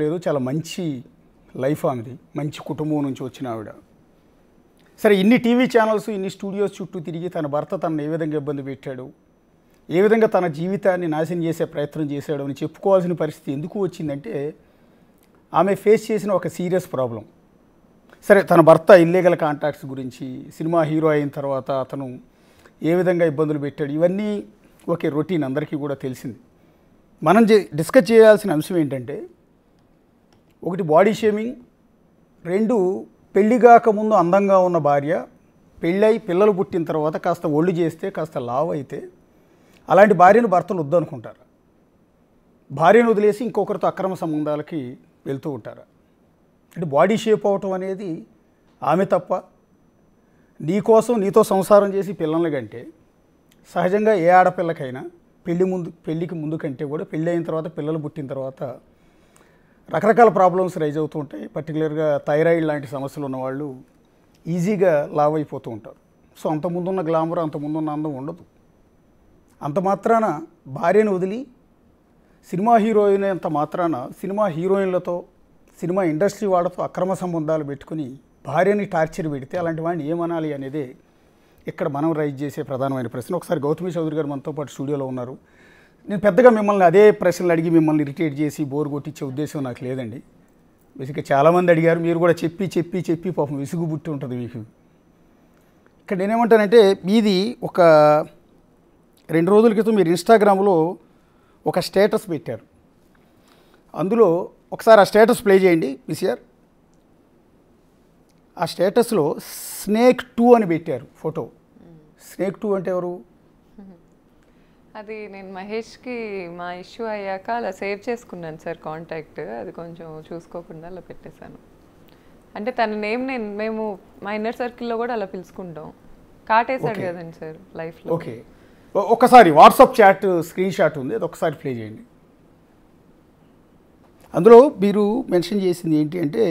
లేదు, చాలా మంచి లైఫ్ ఆమెది, మంచి కుటుంబం నుంచి వచ్చిన ఆవిడ. సరే, ఇన్ని టీవీ ఛానల్స్, ఇన్ని స్టూడియోస్ చుట్టూ తిరిగి తన భర్త తనను ఏ విధంగా ఇబ్బంది పెట్టాడు, ఏ విధంగా తన జీవితాన్ని నాశనం చేసే ప్రయత్నం చేశాడు అని చెప్పుకోవాల్సిన పరిస్థితి ఎందుకు వచ్చిందంటే, ఆమె ఫేస్ చేసిన ఒక సీరియస్ ప్రాబ్లం. సరే, తన భర్త ఇల్లీగల్ కాంటాక్ట్స్ గురించి, సినిమా హీరో అయిన తర్వాత అతను ఏ విధంగా ఇబ్బందులు పెట్టాడు, ఇవన్నీ ఒకే రొటీన్, అందరికీ కూడా తెలిసింది. మనం డిస్కస్ చేయాల్సిన అంశం ఏంటంటే, ఒకటి బాడీ షేమింగ్, రెండు పెళ్ళిగాక ముందు అందంగా ఉన్న భార్య పెళ్ళై పిల్లలు పుట్టిన తర్వాత కాస్త ఒళ్ళు చేస్తే, కాస్త లావు అయితే అలాంటి భార్యను భర్తలు వద్దనుకుంటారు. భార్యను వదిలేసి ఇంకొకరితో అక్రమ సంబంధాలకి వెళ్తూ ఉంటారు. అంటే బాడీ షేప్ అవటం అనేది ఆమె తప్ప, నీకోసం నీతో సంసారం చేసి పిల్లల కంటే సహజంగా ఏ ఆడపిల్లకైనా పెళ్ళికి ముందు కంటే కూడా పెళ్ళి అయిన తర్వాత పిల్లలు పుట్టిన తర్వాత రకరకాల ప్రాబ్లమ్స్ రైజ్ అవుతూ ఉంటాయి. పర్టికులర్గా థైరాయిడ్ లాంటి సమస్యలు ఉన్నవాళ్ళు ఈజీగా లావ్ అయిపోతూ ఉంటారు. సో అంతకుముందున్న గ్లామర్, అంతకుముందున్న అందం ఉండదు. అంత మాత్రాన భార్యను వదిలి సినిమా హీరోయిన్ అంత మాత్రాన సినిమా హీరోయిన్లతో, సినిమా ఇండస్ట్రీ వాళ్ళతో అక్రమ సంబంధాలు పెట్టుకుని భార్యని టార్చర్ పెడితే అలాంటి వాడిని ఏమనాలి అనేదే ఇక్కడ మనం రైజ్ చేసే ప్రధానమైన ప్రశ్న. ఒకసారి గౌతమి చౌదరి గారు మనతో పాటు స్టూడియోలో ఉన్నారు. నేను పెద్దగా మిమ్మల్ని అదే ప్రశ్నలు అడిగి మిమ్మల్ని ఇరిటేట్ చేసి బోర్ కొట్టించే ఉద్దేశం నాకు లేదండి. బేసిక్గా చాలామంది అడిగారు, మీరు కూడా చెప్పి పాపం విసుగు పుట్టి ఉంటుంది మీకు. ఇక్కడ నేనేమంటానంటే, మీది ఒక 2 రోజుల క్రితం మీరు ఇన్స్టాగ్రామ్లో ఒక స్టేటస్ పెట్టారు. అందులో ఒకసారి ఆ స్టేటస్ ప్లే చేయండి పిసిఆర్. ఆ స్టేటస్లో స్నేక్ 2 అని పెట్టారు ఫోటో. స్నేక్ 2 అంటే ఎవరు? అది నేను మహేష్కి మా ఇష్యూ అయ్యాక అలా సేవ్ చేసుకున్నాను సార్ కాంటాక్ట్. అది కొంచెం చూసుకోకుండా అలా పెట్టేశాను. అంటే తన నేమ్ మేము మా ఇన్నర్ సర్కిల్లో కూడా అలా పిలుచుకుంటాం. కాటేశాడు కదండి సార్ లైఫ్లో. ఓకే, ఒకసారి వాట్సాప్ చాట్ స్క్రీన్ షాట్ ఉంది, అది ఒకసారి ప్లే చేయండి. అందులో మీరు మెన్షన్ చేసింది ఏంటి అంటే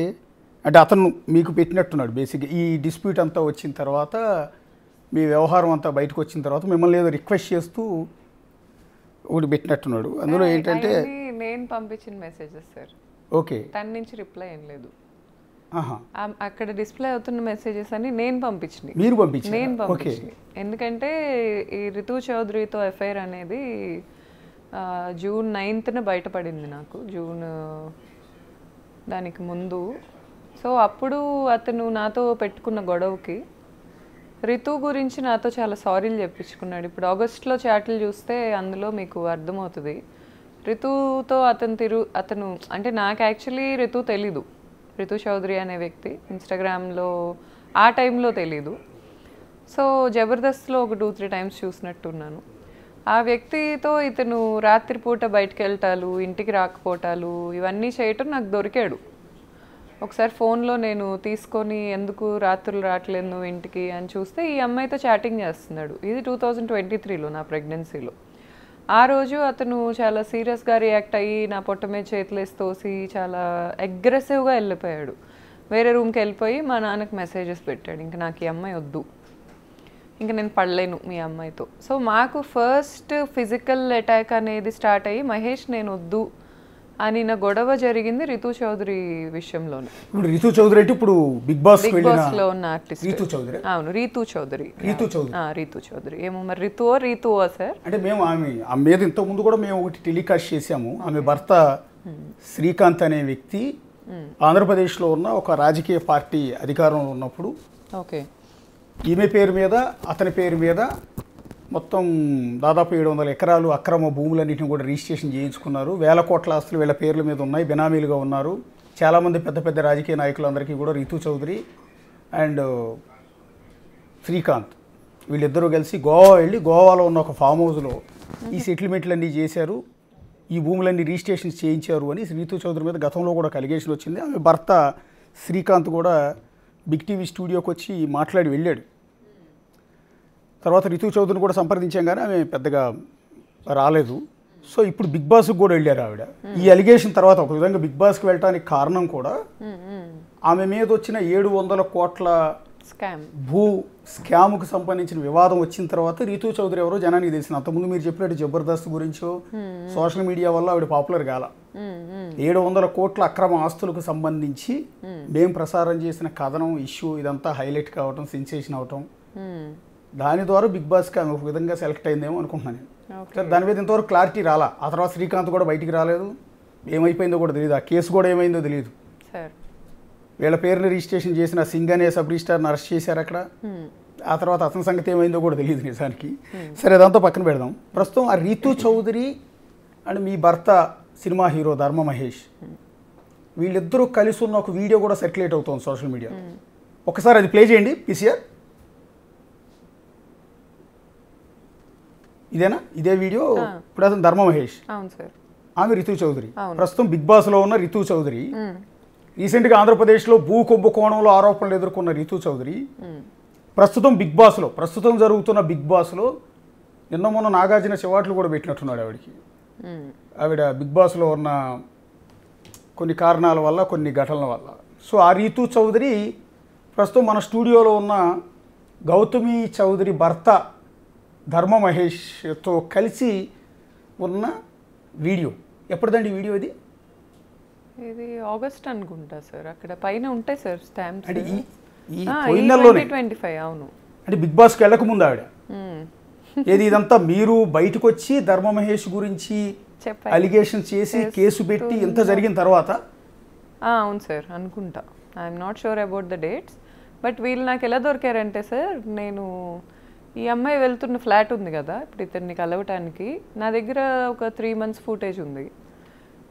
అతను మీకు పెట్టినట్టున్నాడు. బేసిక్గా ఈ డిస్ప్యూట్ అంతా వచ్చిన తర్వాత, మీ వ్యవహారం అంతా బయటకు వచ్చిన తర్వాత మిమ్మల్ని ఏదో రిక్వెస్ట్ చేస్తూ ఒకటి పెట్టినట్టున్నాడు. అందులో ఏంటంటే నేను పంపించిన మెసేజెస్ సార్. ఓకే, తన నుంచి రిప్లై ఏం లేదు. అక్కడ డిస్ప్లే అవుతున్న మెసేజెస్ అని నేను పంపించినాయి. మీరు పంపించారు? నేను పంపించినాయి. ఎందుకంటే ఈ రితు చౌదరితో ఎఫ్ఐఆర్ అనేది జూన్ 9న బయటపడింది నాకు, జూన్ దానికి ముందు. సో అప్పుడు అతను నాతో పెట్టుకున్న గొడవకి రితు గురించి నాతో చాలా సారీలు చెప్పించుకున్నాడు. ఇప్పుడు ఆగస్ట్లో చాట్లు చూస్తే అందులో మీకు అర్థమవుతుంది. రితుతో అతను అంటే నాకు యాక్చువల్లీ రితు తెలీదు, రితు చౌదరి అనే వ్యక్తి ఇన్స్టాగ్రామ్లో ఆ టైంలో తెలీదు. సో జబర్దస్త్లో ఒక 2-3 టైమ్స్ చూసినట్టున్నాను. ఆ వ్యక్తితో ఇతను రాత్రిపూట బయటకు వెళ్ళటాలు, ఇంటికి రాకపోవటాలు, ఇవన్నీ చేయటం నాకు దొరికాడు. ఒకసారి ఫోన్లో నేను తీసుకొని ఎందుకు రాత్రులు రావట్లేదు నువ్వు ఇంటికి అని చూస్తే ఈ అమ్మాయితో చాటింగ్ చేస్తున్నాడు. ఇది 2023లో నా ప్రెగ్నెన్సీలో. ఆ రోజు అతను చాలా సీరియస్గా రియాక్ట్ అయ్యి నా పొట్ట మీద చేతులేసి తోసి చాలా అగ్రెసివ్గా వెళ్ళిపోయాడు. వేరే రూమ్కి వెళ్ళిపోయి మా నాన్నకి మెసేజెస్ పెట్టాడు, ఇంకా నాకు ఈ అమ్మాయి వద్దు, ఇంకా నేను పడలేను మీ అమ్మాయితో. సో మాకు ఫస్ట్ ఫిజికల్ అటాక్ అనేది స్టార్ట్ అయ్యి మహేష్ నేను వద్దు అని నా గొడవ జరిగింది రితు చౌదరి విషయంలోనే. ఇప్పుడు రితు చౌదరి అంటే ఇప్పుడు బిగ్ బాస్లో ఉన్న ఆర్టిస్ట్ రితు చౌదరి. అవును, రితు చౌదరి. ఏమో మరి రితువా సార్? అంటే మేము ఆమె మీద ఇంతకుముందు కూడా మేము ఒకటి టెలికాస్ట్ చేసాము. ఆమె భర్త శ్రీకాంత్ అనే వ్యక్తి ఆంధ్రప్రదేశ్లో ఉన్న ఒక రాజకీయ పార్టీ అధికారంలో ఉన్నప్పుడు ఓకే ఈమె పేరు మీద, అతని పేరు మీద మొత్తం దాదాపు 700 ఎకరాలు అక్రమ భూములన్నింటిని కూడా రిజిస్ట్రేషన్ చేయించుకున్నారు. 1000 కోట్ల ఆస్తులు వీళ్ళ పేర్ల మీద ఉన్నాయి, బినామీలుగా ఉన్నారు. చాలామంది పెద్ద రాజకీయ నాయకులందరికీ కూడా రితు చౌదరి అండ్ శ్రీకాంత్ వీళ్ళిద్దరూ కలిసి గోవా వెళ్ళి, గోవాలో ఉన్న ఒక ఫామ్ హౌస్లో ఈ సెటిల్మెంట్లన్నీ చేశారు, ఈ భూములన్నీ రిజిస్ట్రేషన్ చేయించారు అని రితు చౌదరి మీద గతంలో కూడా అలిగేషన్ వచ్చింది. ఆమె భర్త శ్రీకాంత్ కూడా బిగ్ టీవీ స్టూడియోకి వచ్చి మాట్లాడి వెళ్ళాడు. తర్వాత రితు చౌదరిని కూడా సంప్రదించాం, కానీ ఆమె పెద్దగా రాలేదు. సో ఇప్పుడు బిగ్ బాస్కి కూడా వెళ్ళారు ఆవిడ. ఈ అలిగేషన్ తర్వాత ఒక విధంగా బిగ్ బాస్కి వెళ్ళడానికి కారణం కూడా ఆమె మీద వచ్చిన 700 కోట్ల స్కామ్. భూ స్కామ్కు సంబంధించిన వివాదం వచ్చిన తర్వాత రీతూ చౌదరి ఎవరో జనానికి తెలిసింది. అంతకుముందు మీరు చెప్పినట్టు జబర్దస్త్ గురించో సోషల్ మీడియా వల్ల ఆవిడ పాపులర్ కాల. 700 కోట్ల అక్రమ ఆస్తులకు సంబంధించి మేము ప్రసారం చేసిన కథనం ఇష్యూ ఇదంతా హైలైట్ కావటం, సెన్సేషన్ అవటం, దాని ద్వారా బిగ్ బాస్కి ఆమె ఒక విధంగా సెలెక్ట్ అయిందేమో అనుకుంటున్నాను నేను. సరే, దాని మీద ఇంతవరకు క్లారిటీ రాలా. ఆ తర్వాత శ్రీకాంత్ కూడా బయటికి రాలేదు, ఏమైపోయిందో కూడా తెలియదు, ఆ కేసు కూడా ఏమైందో తెలియదు. వీళ్ళ పేరుని రిజిస్ట్రేషన్ చేసిన సింగ్ అనే సబ్ రిజిస్టార్ని అరెస్ట్ చేశారు అక్కడ. ఆ తర్వాత అతని సంగతి ఏమైందో కూడా తెలియదు నిజానికి. సరే, అదంతా పక్కన పెడదాం. ప్రస్తుతం ఆ రీతూ చౌదరి అండ్ మీ భర్త సినిమా హీరో ధర్మ మహేష్ వీళ్ళిద్దరూ కలిసి ఉన్న ఒక వీడియో కూడా సర్క్యులేట్ అవుతుంది సోషల్ మీడియా. ఒకసారి అది ప్లే చేయండి పీసీఆర్. ఇదేనా? ఇదే వీడియో. ఇప్పుడు అతను ధర్మ మహేష్, ఆమె రితూ చౌదరి. ప్రస్తుతం బిగ్ బాస్లో ఉన్న రితూ చౌదరి రీసెంట్గా ఆంధ్రప్రదేశ్లో భూ కుంభకోణంలో ఆరోపణలు ఎదుర్కొన్న రితూ చౌదరి ప్రస్తుతం జరుగుతున్న బిగ్ బాస్లో నిన్న మొన్న నాగార్జున చివాట్లు కూడా పెట్టినట్టున్నాడు ఆవిడకి. ఆవిడ బిగ్ బాస్లో ఉన్న కొన్ని కారణాల వల్ల, కొన్ని ఘటనల వల్ల. సో ఆ రీతూ చౌదరి ప్రస్తుతం మన స్టూడియోలో ఉన్న గౌతమి చౌదరి భర్త ధర్మ మహేష్తో కలిసి ఉన్న వీడియో. ఎప్పటిదండి వీడియో ఇది? ఇది ఆగస్ట్ అనుకుంటా సార్. అక్కడ పైన ఉంటాయి సార్ స్టాంప్స్. అంటే ఈ పోయిన నెలలోనే 2025. అవును, అంటే బిగ్ బాస్కి వెళ్ళక ముందు ఆవిడ ఏది ఇదంతా మీరు బయటకు వచ్చి ధర్మ మహేష్ గురించి అలిగేషన్ చేసి కేసు పెట్టి ఇంత జరిగిన తర్వాత? అవును సార్, అనుకుంటా. I'm not sure about the dates. But వీళ్ళు నాకు ఎలా దొరికారంటే సార్, నేను ఈ అమ్మాయి వెళ్తున్న ఫ్లాట్ ఉంది కదా ఇప్పుడు ఇతన్ని కలవటానికి, నా దగ్గర ఒక 3 months ఫుటేజ్ ఉంది.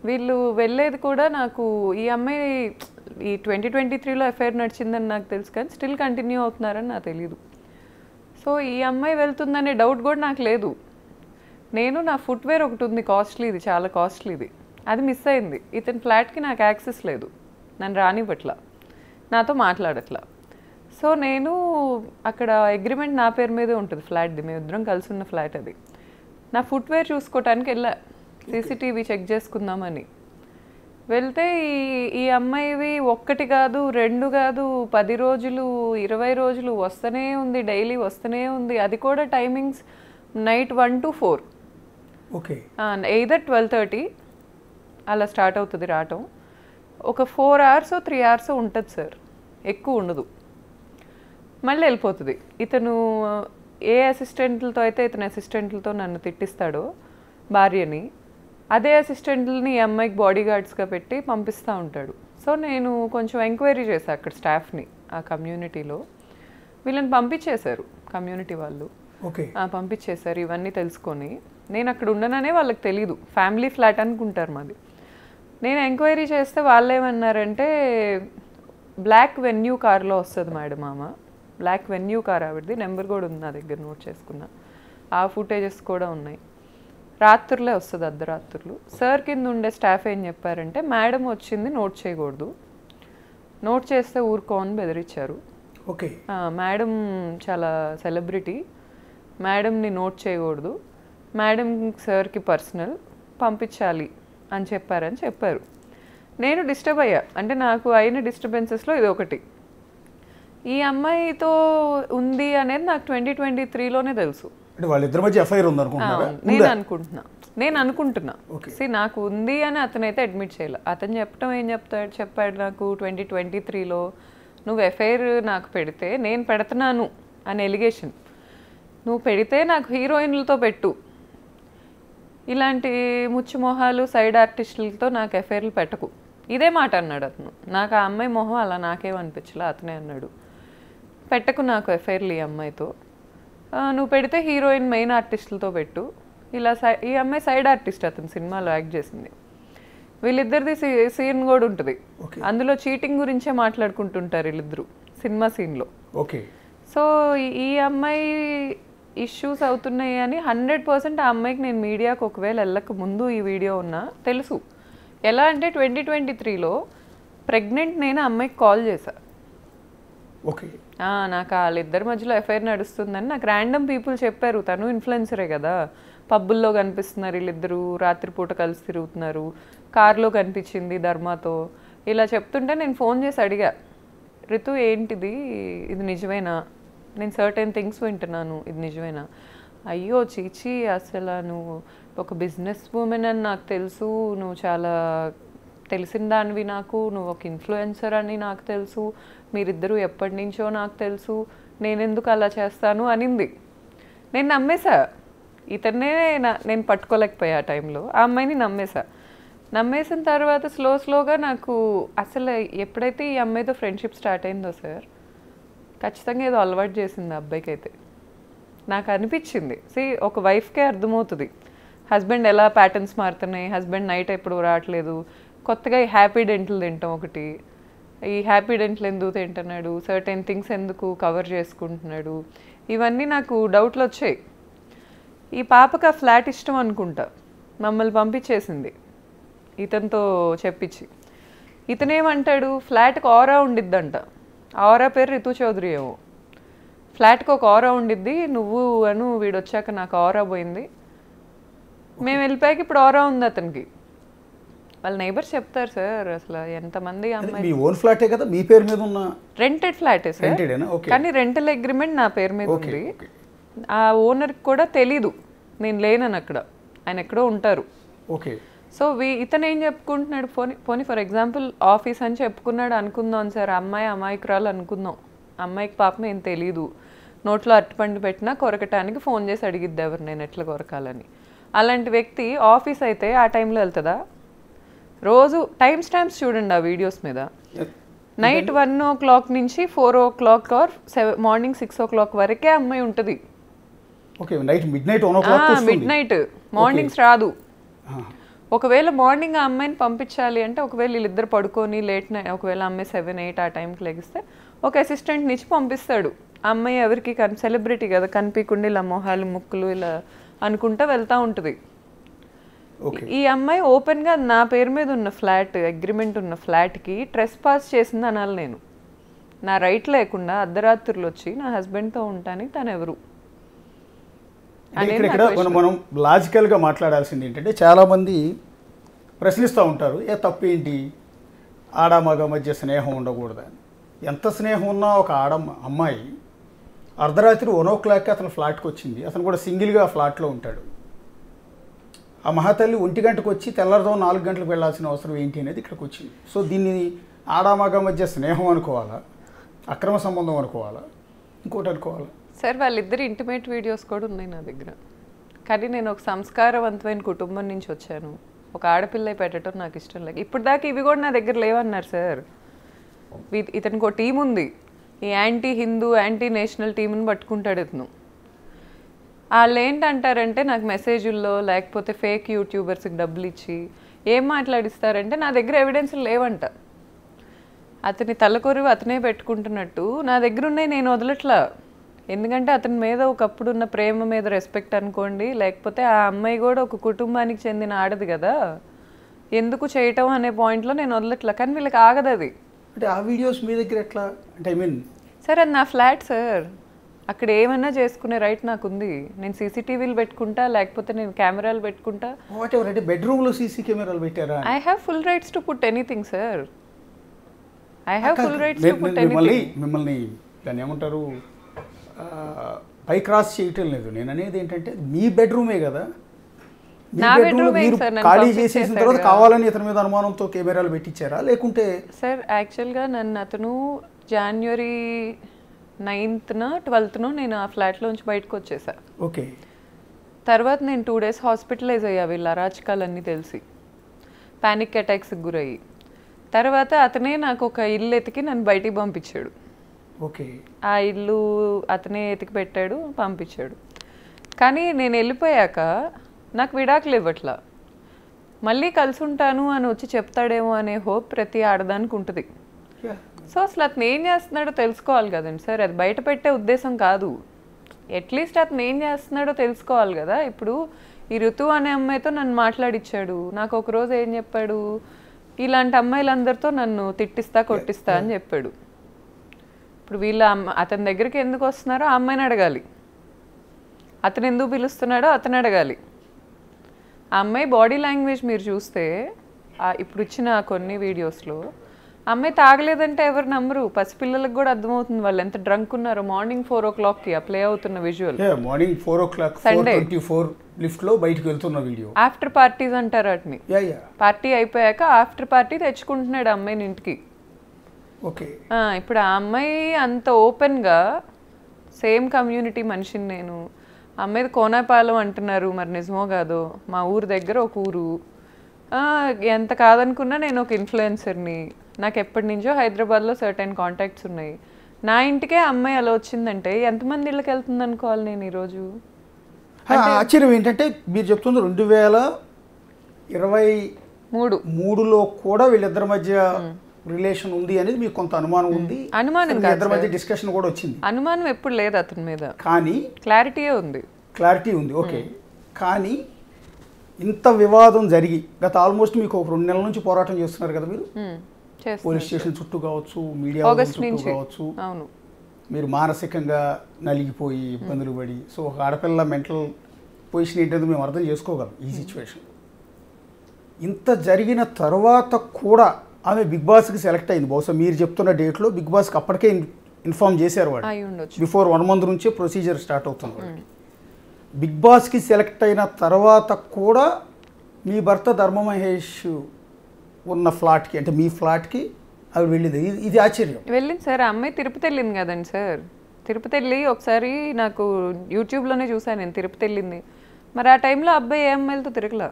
వీళ్ళు వెళ్ళేది కూడా నాకు ఈ అమ్మాయి ఈ 2023లో ఎఫ్ఐఆర్ నడిచిందని నాకు తెలుసు, కానీ స్టిల్ కంటిన్యూ అవుతున్నారని నాకు తెలీదు. సో ఈ అమ్మాయి వెళ్తుందనే డౌట్ కూడా నాకు లేదు. నేను నా ఫుట్వేర్ ఒకటి ఉంది కాస్ట్లీది, చాలా కాస్ట్లీది, అది మిస్ అయింది. ఇతని ఫ్లాట్కి నాకు యాక్సెస్ లేదు, నన్ను రానివ్వట్లా, నాతో మాట్లాడట్లా. సో నేను అక్కడ అగ్రిమెంట్ నా పేరు మీదే ఉంటుంది ఫ్లాట్ది, మేమిద్దరం కలిసి ఉన్న ఫ్లాట్ అది. నా ఫుట్వేర్ చూసుకోవటానికి వెళ్ళా, సీసీటీవీ చెక్ చేసుకుందామని వెళ్తే ఈ అమ్మాయివి 1 కాదు 2 కాదు 10 రోజులు 20 రోజులు వస్తూనే ఉంది, డైలీ వస్తూనే ఉంది. అది కూడా timings night 1 to 4. Okay, either 12:30 అలా స్టార్ట్ అవుతుంది రావటం. ఒక 4 hours 3 hours ఉంటుంది సార్, ఎక్కువ ఉండదు. మళ్ళీ వెళ్ళిపోతుంది. ఇతను ఏ అసిస్టెంట్లతో అయితే ఇతని అసిస్టెంట్లతో నన్ను తిట్టిస్తాడో భార్యని, అదే అసిస్టెంట్లని ఈ అమ్మాయికి బాడీ గార్డ్స్గా పెట్టి పంపిస్తూ ఉంటాడు. సో నేను కొంచెం ఎంక్వైరీ చేశాను అక్కడ స్టాఫ్ని, ఆ కమ్యూనిటీలో. వీళ్ళని పంపించేశారు కమ్యూనిటీ వాళ్ళు. ఓకే, పంపించేశారు ఇవన్నీ తెలుసుకొని. నేను అక్కడ ఉండననే వాళ్ళకి తెలీదు, ఫ్యామిలీ ఫ్లాట్ అనుకుంటారు మాది. నేను ఎంక్వైరీ చేస్తే వాళ్ళు ఏమన్నారంటే, బ్లాక్ వెన్యూ కార్లో వస్తుంది మేడం ఆమె, బ్లాక్ వెన్యూ కార్ ఆవిడది, నెంబర్ కూడా ఉంది నా దగ్గర, నోట్ చేసుకున్నా. ఆ ఫుటేజెస్ కూడా ఉన్నాయి. రాత్రులే వస్తుంది, అర్ధరాత్రులు. సార్ కింద ఉండే స్టాఫ్ ఏం చెప్పారంటే, మేడం వచ్చింది నోట్ చేయకూడదు, నోట్ చేస్తే ఊరుకోని బెదిరించారు. ఓకే, మేడం చాలా సెలబ్రిటీ, మేడంని నోట్ చేయకూడదు, మేడం సార్కి పర్సనల్, పంపించాలి అని చెప్పారు. నేను డిస్టర్బ్ అయ్యా, అంటే నాకు అయిన డిస్టర్బెన్సెస్లో ఇది ఒకటి. ఈ అమ్మాయితో ఉంది అనేది నాకు 2023లోనే తెలుసు. వాళ్ళిద్దరి మధ్య ఎఫ్ఐఆర్ ఉంది అనుకుంటున్నారా? నేను అనుకుంటున్నా. నాకు ఉంది అని అతనైతే అడ్మిట్ చేయాలి. అతను చెప్పాడు నాకు 2023లో నువ్వు ఎఫ్ఐఆర్ నాకు పెడితే నేను పెడుతున్నాను అని ఎలిగేషన్. నువ్వు పెడితే నాకు హీరోయిన్లతో పెట్టు, ఇలాంటి ముచ్చుమొహాలు సైడ్ ఆర్టిస్టులతో నాకు ఎఫ్ఐఆర్లు పెట్టకు, ఇదే మాట అన్నాడు అతను. నాకు ఆ అమ్మాయి మొహం అలా నాకేమనిపించలే, అతనే అన్నాడు పెట్టకు నాకు ఎఫ్ఐఆర్లు ఈ అమ్మాయితో, నువ్వు పెడితే హీరోయిన్ మెయిన్ ఆర్టిస్టులతో పెట్టు. ఇలా ఈ అమ్మాయి సైడ్ ఆర్టిస్ట్, అతను సినిమాలో యాక్ట్ చేసింది. వీళ్ళిద్దరిది సీన్ కూడా ఉంటుంది, అందులో చీటింగ్ గురించే మాట్లాడుకుంటుంటారు వీళ్ళిద్దరు సినిమా సీన్లో. ఓకే, సో ఈ అమ్మాయి ఇష్యూస్ అవుతున్నాయి అని 100% ఆ అమ్మాయికి నేను మీడియాకు ఒకవేళ వెళ్ళక ముందు ఈ వీడియో ఉన్నా తెలుసు. ఎలా అంటే 2023లో ప్రెగ్నెంట్ నేను అమ్మాయికి కాల్ చేశా. ఓకే, నాకు వాళ్ళిద్దరి మధ్యలో ఎఫ్ఐఆర్ నడుస్తుందని నాకు ర్యాండమ్ పీపుల్ చెప్పారు. తను ఇన్ఫ్లుయెన్సరే కదా, పబ్బుల్లో కనిపిస్తున్నారు వీళ్ళిద్దరూ, రాత్రిపూట కలిసి తిరుగుతున్నారు, కార్లో కనిపించింది ధర్మాతో, ఇలా చెప్తుంటే నేను ఫోన్ చేసి అడిగా రితు ఏంటిది, ఇది నిజమేనా, నేను సర్టెన్ థింగ్స్ వింటున్నాను, ఇది నిజమేనా? అయ్యో చీచి, అసలు నువ్వు ఒక బిజినెస్ ఉమెన్ అని నాకు తెలుసు, నువ్వు చాలా తెలిసిన దానివి నాకు, నువ్వు ఒక ఇన్ఫ్లుయెన్సర్ అని నాకు తెలుసు, మీరిద్దరూ ఎప్పటి నుంచో నాకు తెలుసు, నేనెందుకు అలా చేస్తాను అనింది. నేను నమ్మేశా. ఇతన్నే నేను పట్టుకోలేకపోయా ఆ టైంలో. ఆ అమ్మాయిని నమ్మేసిన తర్వాత స్లోగా నాకు అసలు ఎప్పుడైతే ఈ అమ్మాయితో ఫ్రెండ్షిప్ స్టార్ట్ అయిందో సార్, ఖచ్చితంగా ఏదో అలవాటు చేసింది ఆ అబ్బాయికి అయితే నాకు అనిపించింది. ఒక వైఫ్కే అర్థమవుతుంది హస్బెండ్ ఎలా ప్యాటర్న్స్ మారుతున్నాయి, హస్బెండ్ నైట్ ఎప్పుడు రావట్లేదు, కొత్తగా ఈ హ్యాపీ డెంటల్ తింటాం ఒకటి, ఈ హ్యాపీ డెంటల్ ఎందుకు తింటున్నాడు, సర్టెన్ థింగ్స్ ఎందుకు కవర్ చేసుకుంటున్నాడు, ఇవన్నీ నాకు డౌట్లు వచ్చాయి. ఈ పాపకు ఆ ఫ్లాట్ ఇష్టం అనుకుంటా, మమ్మల్ని పంపించేసింది ఇతనితో చెప్పించి. ఇతనేమంటాడు, ఫ్లాట్కి ఆరా ఉండిద్దంట, ఆరా పేరు రితు చౌదరి ఏమో, ఫ్లాట్కి ఒక ఆరా ఉండిద్ది, నువ్వు వీడు వచ్చాక నాకు ఆరా పోయింది, మేము వెళ్ళిపోయాక ఇప్పుడు ఆరా ఉంది అతనికి. వాళ్ళ నైబర్స్ చెప్తారు సార్, అసలు ఎంతమంది అమ్మాయి. మీ ఓన్ ఫ్లాటే కదా, మీ పేరు మీద ఉన్న రెంటెడ్ ఫ్లాటే సార్, కానీ రెంటల్ అగ్రిమెంట్ నా పేరు మీద ఉంది. ఆ ఓనర్కి కూడా తెలీదు నేను లేనని అక్కడ, ఆయన ఎక్కడో ఉంటారు. ఓకే. సో ఇతను ఏం చెప్పుకుంటున్నాడు, పోనీ ఫర్ ఎగ్జాంపుల్ ఆఫీస్ అని చెప్పుకున్నాడు అనుకుందాం సార్, అమ్మాయి అమాయకురాలు అనుకుందాం, అమ్మాయికి పాపం ఏం తెలీదు, నోట్లో అరటిపండు పెట్టినా కొరకటానికి ఫోన్ చేసి అడిగిద్ది ఎవరు నేను ఎట్లా కొరకాలని. అలాంటి వ్యక్తి ఆఫీస్ అయితే ఆ టైంలో వెళ్తుందా? రోజు టైమ్ స్టాంప్స్ చూడండి ఆ వీడియోస్ మీద, నైట్ 1 o'clock నుంచి 4 o'clock ఆర్ మార్నింగ్ 6 o'clock వరకే అమ్మాయి ఉంటుంది. మిడ్ నైట్, మార్నింగ్స్ రాదు. ఒకవేళ మార్నింగ్ ఆ అమ్మాయిని పంపించాలి అంటే, ఒకవేళ వీళ్ళిద్దరు పడుకొని లేట్ నైట్, ఒకవేళ అమ్మాయి 7, 8 ఆ టైంకి లెగిస్తే ఒక అసిస్టెంట్ని ఇచ్చి పంపిస్తాడు. అమ్మాయి ఎవరికి సెలబ్రిటీ కదా, కనిపించకుండా ఇలా మొహాలు ముక్కులు ఇలా అనుకుంటా వెళ్తూ ఉంటుంది. ఈ అమ్మాయి ఓపెన్గా నా పేరు మీద ఉన్న ఫ్లాట్, అగ్రిమెంట్ ఉన్న ఫ్లాట్కి ట్రెస్ పాస్ చేసింది అనాలి నేను. నా రైట్ లేకుండా అర్ధరాత్రులు వచ్చి నా హస్బెండ్తో ఉంటానికి తను ఎవరు? ఇక్కడ మనం లాజికల్గా మాట్లాడాల్సింది ఏంటంటే, చాలామంది ప్రశ్నిస్తూ ఉంటారు, తప్పు ఏంటి, ఆడ మగ మధ్య స్నేహం ఉండకూడదు అని. ఎంత స్నేహం ఉన్నా ఒక అమ్మాయి అర్ధరాత్రి 1 o'clock అతను ఫ్లాట్కి వచ్చింది, అతను కూడా సింగిల్గా ఫ్లాట్లో ఉంటాడు. ఆ మహాతల్లి 1 గంటకు వచ్చి తెల్లారుజాము 4 గంటలకు వెళ్ళాల్సిన అవసరం ఏంటి అనేది ఇక్కడికి వచ్చింది. సో దీన్ని ఆడామగ మధ్య స్నేహం అనుకోవాలా, అక్రమ సంబంధం అనుకోవాలా, ఇంకోటి అనుకోవాలా? సార్ వాళ్ళిద్దరు ఇంటిమేట్ వీడియోస్ కూడా ఉన్నాయి నా దగ్గర. కానీ నేను ఒక సంస్కారవంతమైన కుటుంబం నుంచి వచ్చాను, ఒక ఆడపిల్ల పెట్టడం నాకు ఇష్టం లేదు. ఇప్పుడు దాకా ఇవి కూడా నా దగ్గర లేవన్నారు సార్. ఇతనికి ఒక టీం ఉంది, ఈ యాంటీ హిందూ యాంటీ నేషనల్ టీంని పట్టుకుంటాడు ఇతను. వాళ్ళు ఏంటంటారంటే, నాకు మెసేజ్ల్లో లేకపోతే ఫేక్ యూట్యూబర్స్కి డబ్బులు ఇచ్చి ఏం మాట్లాడిస్తారంటే, నా దగ్గర ఎవిడెన్స్లు లేవంట, అతని తలకొరివి అతనే పెట్టుకుంటున్నట్టు నా దగ్గర ఉన్నాయి, నేను వదలట్లా. ఎందుకంటే అతని మీద ఒకప్పుడు ఉన్న ప్రేమ మీద రెస్పెక్ట్ అనుకోండి, లేకపోతే ఆ అమ్మాయి కూడా ఒక కుటుంబానికి చెందిన ఆడది కదా, ఎందుకు చేయటం అనే పాయింట్లో నేను వదలట్లా. కానీ వీళ్ళకి ఆగదు అది. అంటే ఆ వీడియోస్ మీ దగ్గర ఎట్లా అంటే, సార్ అది నా ఫ్లాట్ సార్, అక్కడ ఏమైనా చేసుకునే రైట్ నాకు ఉంది. నేను సీసీటీవీలు పెట్టుకుంటా, లేకపోతే నేను కెమెరాలు పెట్టుకుంటా. వాట్ ఎవర్, అంటే బెడ్రూమ్లో సీసీ కెమెరాలు పెట్టారా? I have full rights to put anything sir, I have full rights to put anything. మిమ్మల్ని దాన్ని ఏమంటారు, పై క్రాస్ చేయటం లేదు. నేను అనేది ఏంటంటే, మీ బెడ్రూమే కదా, నా బెడ్రూమే సార్. ఖాళీ చేసేసిన తర్వాత కావాలని ఇతని మీద అనుమానంతో కెమెరాలు పెట్టించారా లేకుంటే? సార్ యాక్చువల్గా నన్ను అతను January 9th 12th నేను ఆ ఫ్లాట్లోంచి బయటకు వచ్చేసా. ఓకే. తర్వాత నేను 2 days హాస్పిటలైజ్ అయ్యా వీళ్ళ అరాచకాలన్నీ తెలిసి, ప్యానిక్ అటాక్స్కి గురయ్యి. తర్వాత అతనే నాకు ఒక ఇల్లు ఎతికి నన్ను బయటికి పంపించాడు. ఓకే. ఆ ఇల్లు అతనే ఎతికి పెట్టాడు, పంపించాడు. కానీ నేను వెళ్ళిపోయాక నాకు విడాకులు ఇవ్వట్లా, మళ్ళీ కలిసి ఉంటాను అని వచ్చి చెప్తాడేమో అనే హోప్ ప్రతి ఆడదానికి ఉంటుంది. సో అసలు అతను ఏం చేస్తున్నాడో తెలుసుకోవాలి కదండి సార్, అది బయట పెట్టే ఉద్దేశం కాదు. అట్లీస్ట్ అతను ఏం చేస్తున్నాడో తెలుసుకోవాలి కదా. ఇప్పుడు ఈ ఋతు అనే అమ్మాయితో నన్ను మాట్లాడిచ్చాడు, నాకు ఒకరోజు ఏం చెప్పాడు, ఇలాంటి అమ్మాయిలందరితో నన్ను తిట్టిస్తా కొట్టిస్తా అని చెప్పాడు. ఇప్పుడు వీళ్ళ అతని దగ్గరికి ఎందుకు వస్తున్నారో ఆ అమ్మాయిని అడగాలి, అతను ఎందుకు పిలుస్తున్నాడో అతను అడగాలి. ఆ అమ్మాయి బాడీ లాంగ్వేజ్ మీరు చూస్తే ఇప్పుడు ఇచ్చిన కొన్ని వీడియోస్లో అమ్మాయి తాగలేదంటే ఎవరు నమ్మరు. పసిపిల్లలకు కూడా అర్థమవుతుంది వాళ్ళు ఎంత డ్రంక్ ఉన్నారో. మార్నింగ్ 4 o'clockకి ఆ ప్లే అవుతున్న విజువల్. Morning 4 o'clock Sunday. 4:24 లిఫ్ట్లో బయటకు వెళ్తున్న వీడియో. ఆఫ్టర్ పార్టీస్ అంటారు వాటిని. పార్టీ అయిపోయాక ఆఫ్టర్ పార్టీ తెచ్చుకుంటున్నాడు అమ్మాయిని ఇంటికి. ఓకే, ఇప్పుడు ఆ అమ్మాయి అంత ఓపెన్గా, సేమ్ కమ్యూనిటీ మనిషిని నేను, అమ్మాయిది కోనాపాలెం అంటున్నారు, మరి నిజమో కాదో, మా ఊరు దగ్గర ఒక ఊరు, ఎంత కాదనుకున్నా నేను ఒక ఇన్ఫ్లుయెన్సర్ని, నాకు ఎప్పటి నుంచో హైదరాబాద్లో సర్టెన్ కాంటాక్ట్స్ ఉన్నాయి, నా ఇంటికే అమ్మాయి అలా వచ్చిందంటే ఎంతమంది ఇళ్ళకి వెళ్తుంది అనుకోవాలి నేను ఈరోజు. ఆశ్చర్యం ఏంటంటే మీరు చెప్తుంది 2023లో కూడా వీళ్ళిద్దరి మధ్య రిలేషన్ ఉంది అనేది మీకు కొంత అనుమానం ఉంది. అనుమానం ఇద్దరి మధ్య డిస్కషన్ కూడా వచ్చింది. అనుమానం ఎప్పుడు లేదు అతని మీద, కానీ క్లారిటీయే ఉంది. క్లారిటీ ఉంది, ఓకే. కానీ ఇంత వివాదం జరిగి గత ఆల్మోస్ట్ మీకు ఒక 2 నెలల నుంచి పోరాటం చేస్తున్నారు కదా మీరు, పోలీస్ స్టేషన్ చుట్టూ కావచ్చు, మీడియా చుట్టూ కావచ్చు, అవును, మీరు మానసికంగా నలిగిపోయి ఇబ్బందులు పడి, సో ఒక ఆడపిల్ల మెంటల్ పొజిషన్ ఏంటంటే మేము అర్థం చేసుకోగలం ఈ సిచ్యువేషన్. ఇంత జరిగిన తర్వాత కూడా ఆమె బిగ్ బాస్కి సెలెక్ట్ అయింది. బహుశా మీరు చెప్తున్న డేట్లో బిగ్ బాస్కి అప్పటికే ఇన్ఫార్మ్ చేశారు వాళ్ళు, బిఫోర్ 1 month నుంచే ప్రొసీజర్ స్టార్ట్ అవుతుంది. బిగ్ బాస్కి సెలెక్ట్ అయిన తర్వాత కూడా మీ భర్త ధర్మ మహేష్ ఉన్న ఫ్లాట్కి, అంటే మీ ఫ్లాట్కి ఆవిడ వెళ్ళింది. ఇది ఆశ్చర్యం. వెళ్ళింది సార్. అమ్మాయి తిరుపతి వెళ్ళింది కదండి సార్. తిరుపతి వెళ్ళి ఒకసారి నాకు యూట్యూబ్లోనే చూసాను నేను, తిరుపతి వెళ్ళింది. మరి ఆ టైంలో అబ్బాయి ఏ అమ్మాయిలతో తిరగలా,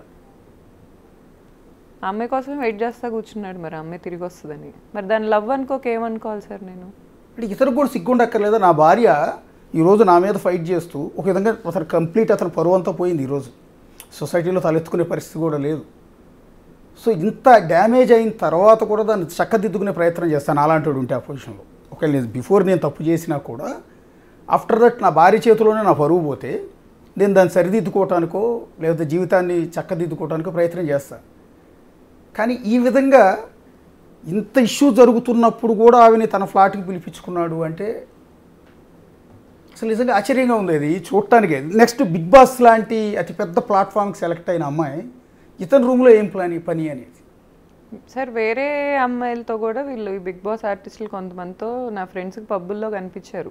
ఆ అమ్మాయి కోసమే వెయిట్ చేస్తా కూర్చున్నాడు. మరి అమ్మాయి తిరిగి వస్తుందని, మరి దాని లవ్ అనుకోక ఏమనుకోవాలి సార్ నేను? అంటే ఇతరు కూడా సిగ్గుండక్కర్లేదా? నా భార్య ఈరోజు నా మీద ఫైట్ చేస్తూ ఒక విధంగా అతను కంప్లీట్ అతను పరువు అంతా పోయింది. ఈరోజు సొసైటీలో తలెత్తుకునే పరిస్థితి కూడా లేదు. సో ఇంత డ్యామేజ్ అయిన తర్వాత కూడా దాన్ని చక్కదిద్దుకునే ప్రయత్నం చేస్తాను అలాంటి ఉంటే ఆ పొజిషన్లో. ఒకవేళ నేను బిఫోర్ నేను తప్పు చేసినా కూడా ఆఫ్టర్ దట్ నా భార్య చేతిలోనే నా పరువు పోతే నేను దాన్ని సరిదిద్దుకోవటానికో లేకపోతే జీవితాన్ని చక్కదిద్దుకోవటానికో ప్రయత్నం చేస్తాను. కానీ ఈ విధంగా ఇంత ఇష్యూ జరుగుతున్నప్పుడు కూడా ఆమెని తన ఫ్లాట్కి పిలిపించుకున్నాడు అంటే అసలు నిజంగా ఆశ్చర్యంగా ఉంది అది చూడటానికి. నెక్స్ట్ బిగ్ బాస్ లాంటి అతిపెద్ద ప్లాట్ఫామ్కి సెలెక్ట్ అయిన అమ్మాయి ఇతని రూమ్లో ఏం పని అనేది సార్. వేరే అమ్మాయిలతో కూడా వీళ్ళు ఈ బిగ్ బాస్ ఆర్టిస్టులు కొంతమందితో నా ఫ్రెండ్స్కి పబ్బుల్లో కనిపించారు.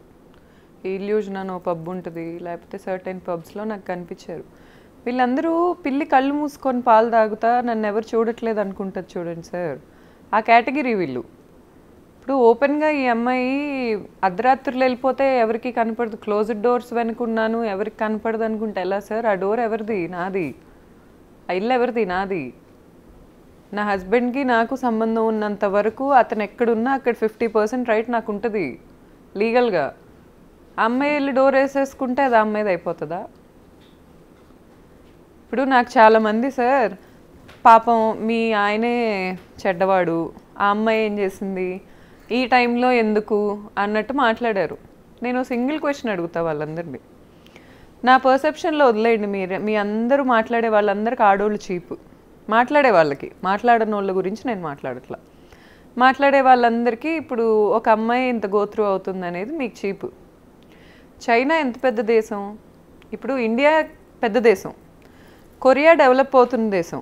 ఇల్యూజన్ అని పబ్ ఉంటుంది, లేకపోతే సర్టెన్ పబ్స్లో నాకు కనిపించారు. వీళ్ళందరూ పిల్లి కళ్ళు మూసుకొని పాలు తాగుతా నన్ను ఎవరు చూడట్లేదు అనుకుంటుంది చూడండి సార్, ఆ కేటగిరీ వీళ్ళు. ఇప్పుడు ఓపెన్గా ఈ అమ్మాయి అర్ధరాత్రులు వెళ్ళిపోతే ఎవరికి కనపడదు, క్లోజ్డ్ డోర్స్ వెనుకున్నాను ఎవరికి కనపడదు అనుకుంటే ఎలా సార్? ఆ డోర్ ఎవరిది? నాది. ఆ ఇల్లు ఎవరిది? నాది. నా హస్బెండ్కి నాకు సంబంధం ఉన్నంత వరకు అతను ఎక్కడున్నా అక్కడ 50% రైట్ నాకు ఉంటుంది లీగల్గా. అమ్మాయి వెళ్ళి డోర్ వేసేసుకుంటే అది అమ్మాయిది అయిపోతుందా? ఇప్పుడు నాకు చాలామంది సార్ పాపం మీ ఆయనే చెడ్డవాడు, ఆ అమ్మాయి ఏం చేసింది, ఈ టైంలో ఎందుకు అన్నట్టు మాట్లాడారు. నేను సింగిల్ క్వశ్చన్ అడుగుతా వాళ్ళందరినీ, నా పర్సెప్షన్లో వదిలేయండి. మీ అందరూ మాట్లాడే వాళ్ళందరికీ ఆడోళ్ళు చీపు. మాట్లాడే వాళ్ళకి, మాట్లాడని వాళ్ళ గురించి నేను మాట్లాడట్లా. మాట్లాడే వాళ్ళందరికీ ఇప్పుడు ఒక అమ్మాయి ఇంత గోత్రూ అవుతుంది అనేది మీకు చీపు. చైనా ఎంత పెద్ద దేశం, ఇప్పుడు ఇండియా పెద్ద దేశం, కొరియా డెవలప్ అవుతున్న దేశం.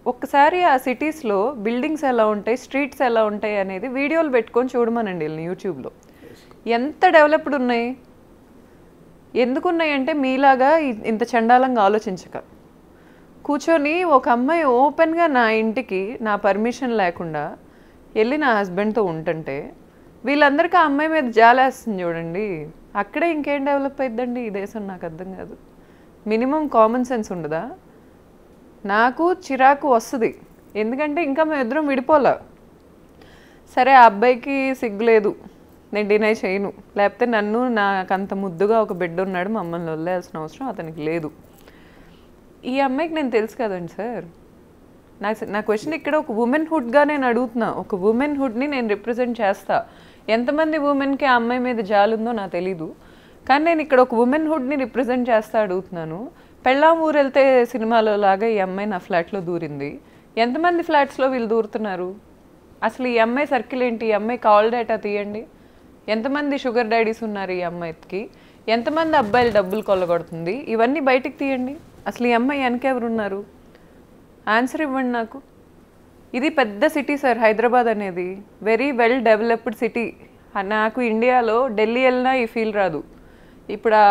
ఒక్కసారి ఆ సిటీస్లో బిల్డింగ్స్ ఎలా ఉంటాయి, స్ట్రీట్స్ ఎలా ఉంటాయి అనేది వీడియోలు పెట్టుకొని చూడమనండి వీళ్ళని యూట్యూబ్లో. ఎంత డెవలప్డ్ ఉన్నాయి. ఎందుకున్నాయి అంటే మీలాగా ఇంత చండాలంగా ఆలోచించక కూర్చొని ఒక అమ్మాయి ఓపెన్గా నా ఇంటికి నా పర్మిషన్ లేకుండా వెళ్ళి నా హస్బెండ్తో ఉంటుంటే వీళ్ళందరికీ ఆ అమ్మాయి మీద జాలేస్తుంది చూడండి. అక్కడే ఇంకేం డెవలప్ అయిద్దండి ఈ దేశం? నాకు అర్థం కాదు. మినిమం కామన్ సెన్స్ ఉండదా? నాకు చిరాకు వస్తుంది, ఎందుకంటే ఇంకా మేము ఇద్దరం విడిపోలే. సరే ఆ అబ్బాయికి సిగ్గులేదు, నేను డినై చేయను, లేకపోతే నన్ను నాకంత ముద్దుగా ఒక బిడ్డ ఉన్నాడు మమ్మల్ని వదిలేయాల్సిన అవసరం అతనికి లేదు. ఈ అమ్మాయికి నేను తెలుసు కదండి సార్. నా క్వశ్చన్ ఇక్కడ ఒక ఉమెన్హుడ్గా నేను అడుగుతున్నా, ఒక ఉమెన్హుడ్ని నేను రిప్రజెంట్ చేస్తా. ఎంతమంది ఉమెన్కి ఆ అమ్మాయి మీద జాలుందో నాకు తెలీదు, కానీ నేను ఇక్కడ ఒక ఉమెన్హుడ్ని రిప్రజెంట్ చేస్తా అడుగుతున్నాను. పెళ్ళాం ఊరు వెళ్తే సినిమాలో లాగా ఈ అమ్మాయి నా ఫ్లాట్లో దూరింది. ఎంతమంది ఫ్లాట్స్లో వీళ్ళు దూరుతున్నారు? అసలు ఈ అమ్మాయి సర్కిల్ ఏంటి? ఈ అమ్మాయి కాల్ డేటా తీయండి. ఎంతమంది షుగర్ డాడీస్ ఉన్నారు ఈ అమ్మాయికి? ఎంతమంది అబ్బాయిలు డబ్బులు కొల్లగొడుతుంది? ఇవన్నీ బయటికి తీయండి. అసలు ఈ అమ్మాయి వెనకెవరున్నారు? ఆన్సర్ ఇవ్వండి నాకు. ఇది పెద్ద సిటీ సార్ హైదరాబాద్ అనేది, వెరీ వెల్ డెవలప్డ్ సిటీ. నాకు ఇండియాలో ఢిల్లీ వెళ్ళినా ఈ ఫీల్ రాదు. ఇప్పుడు ఆ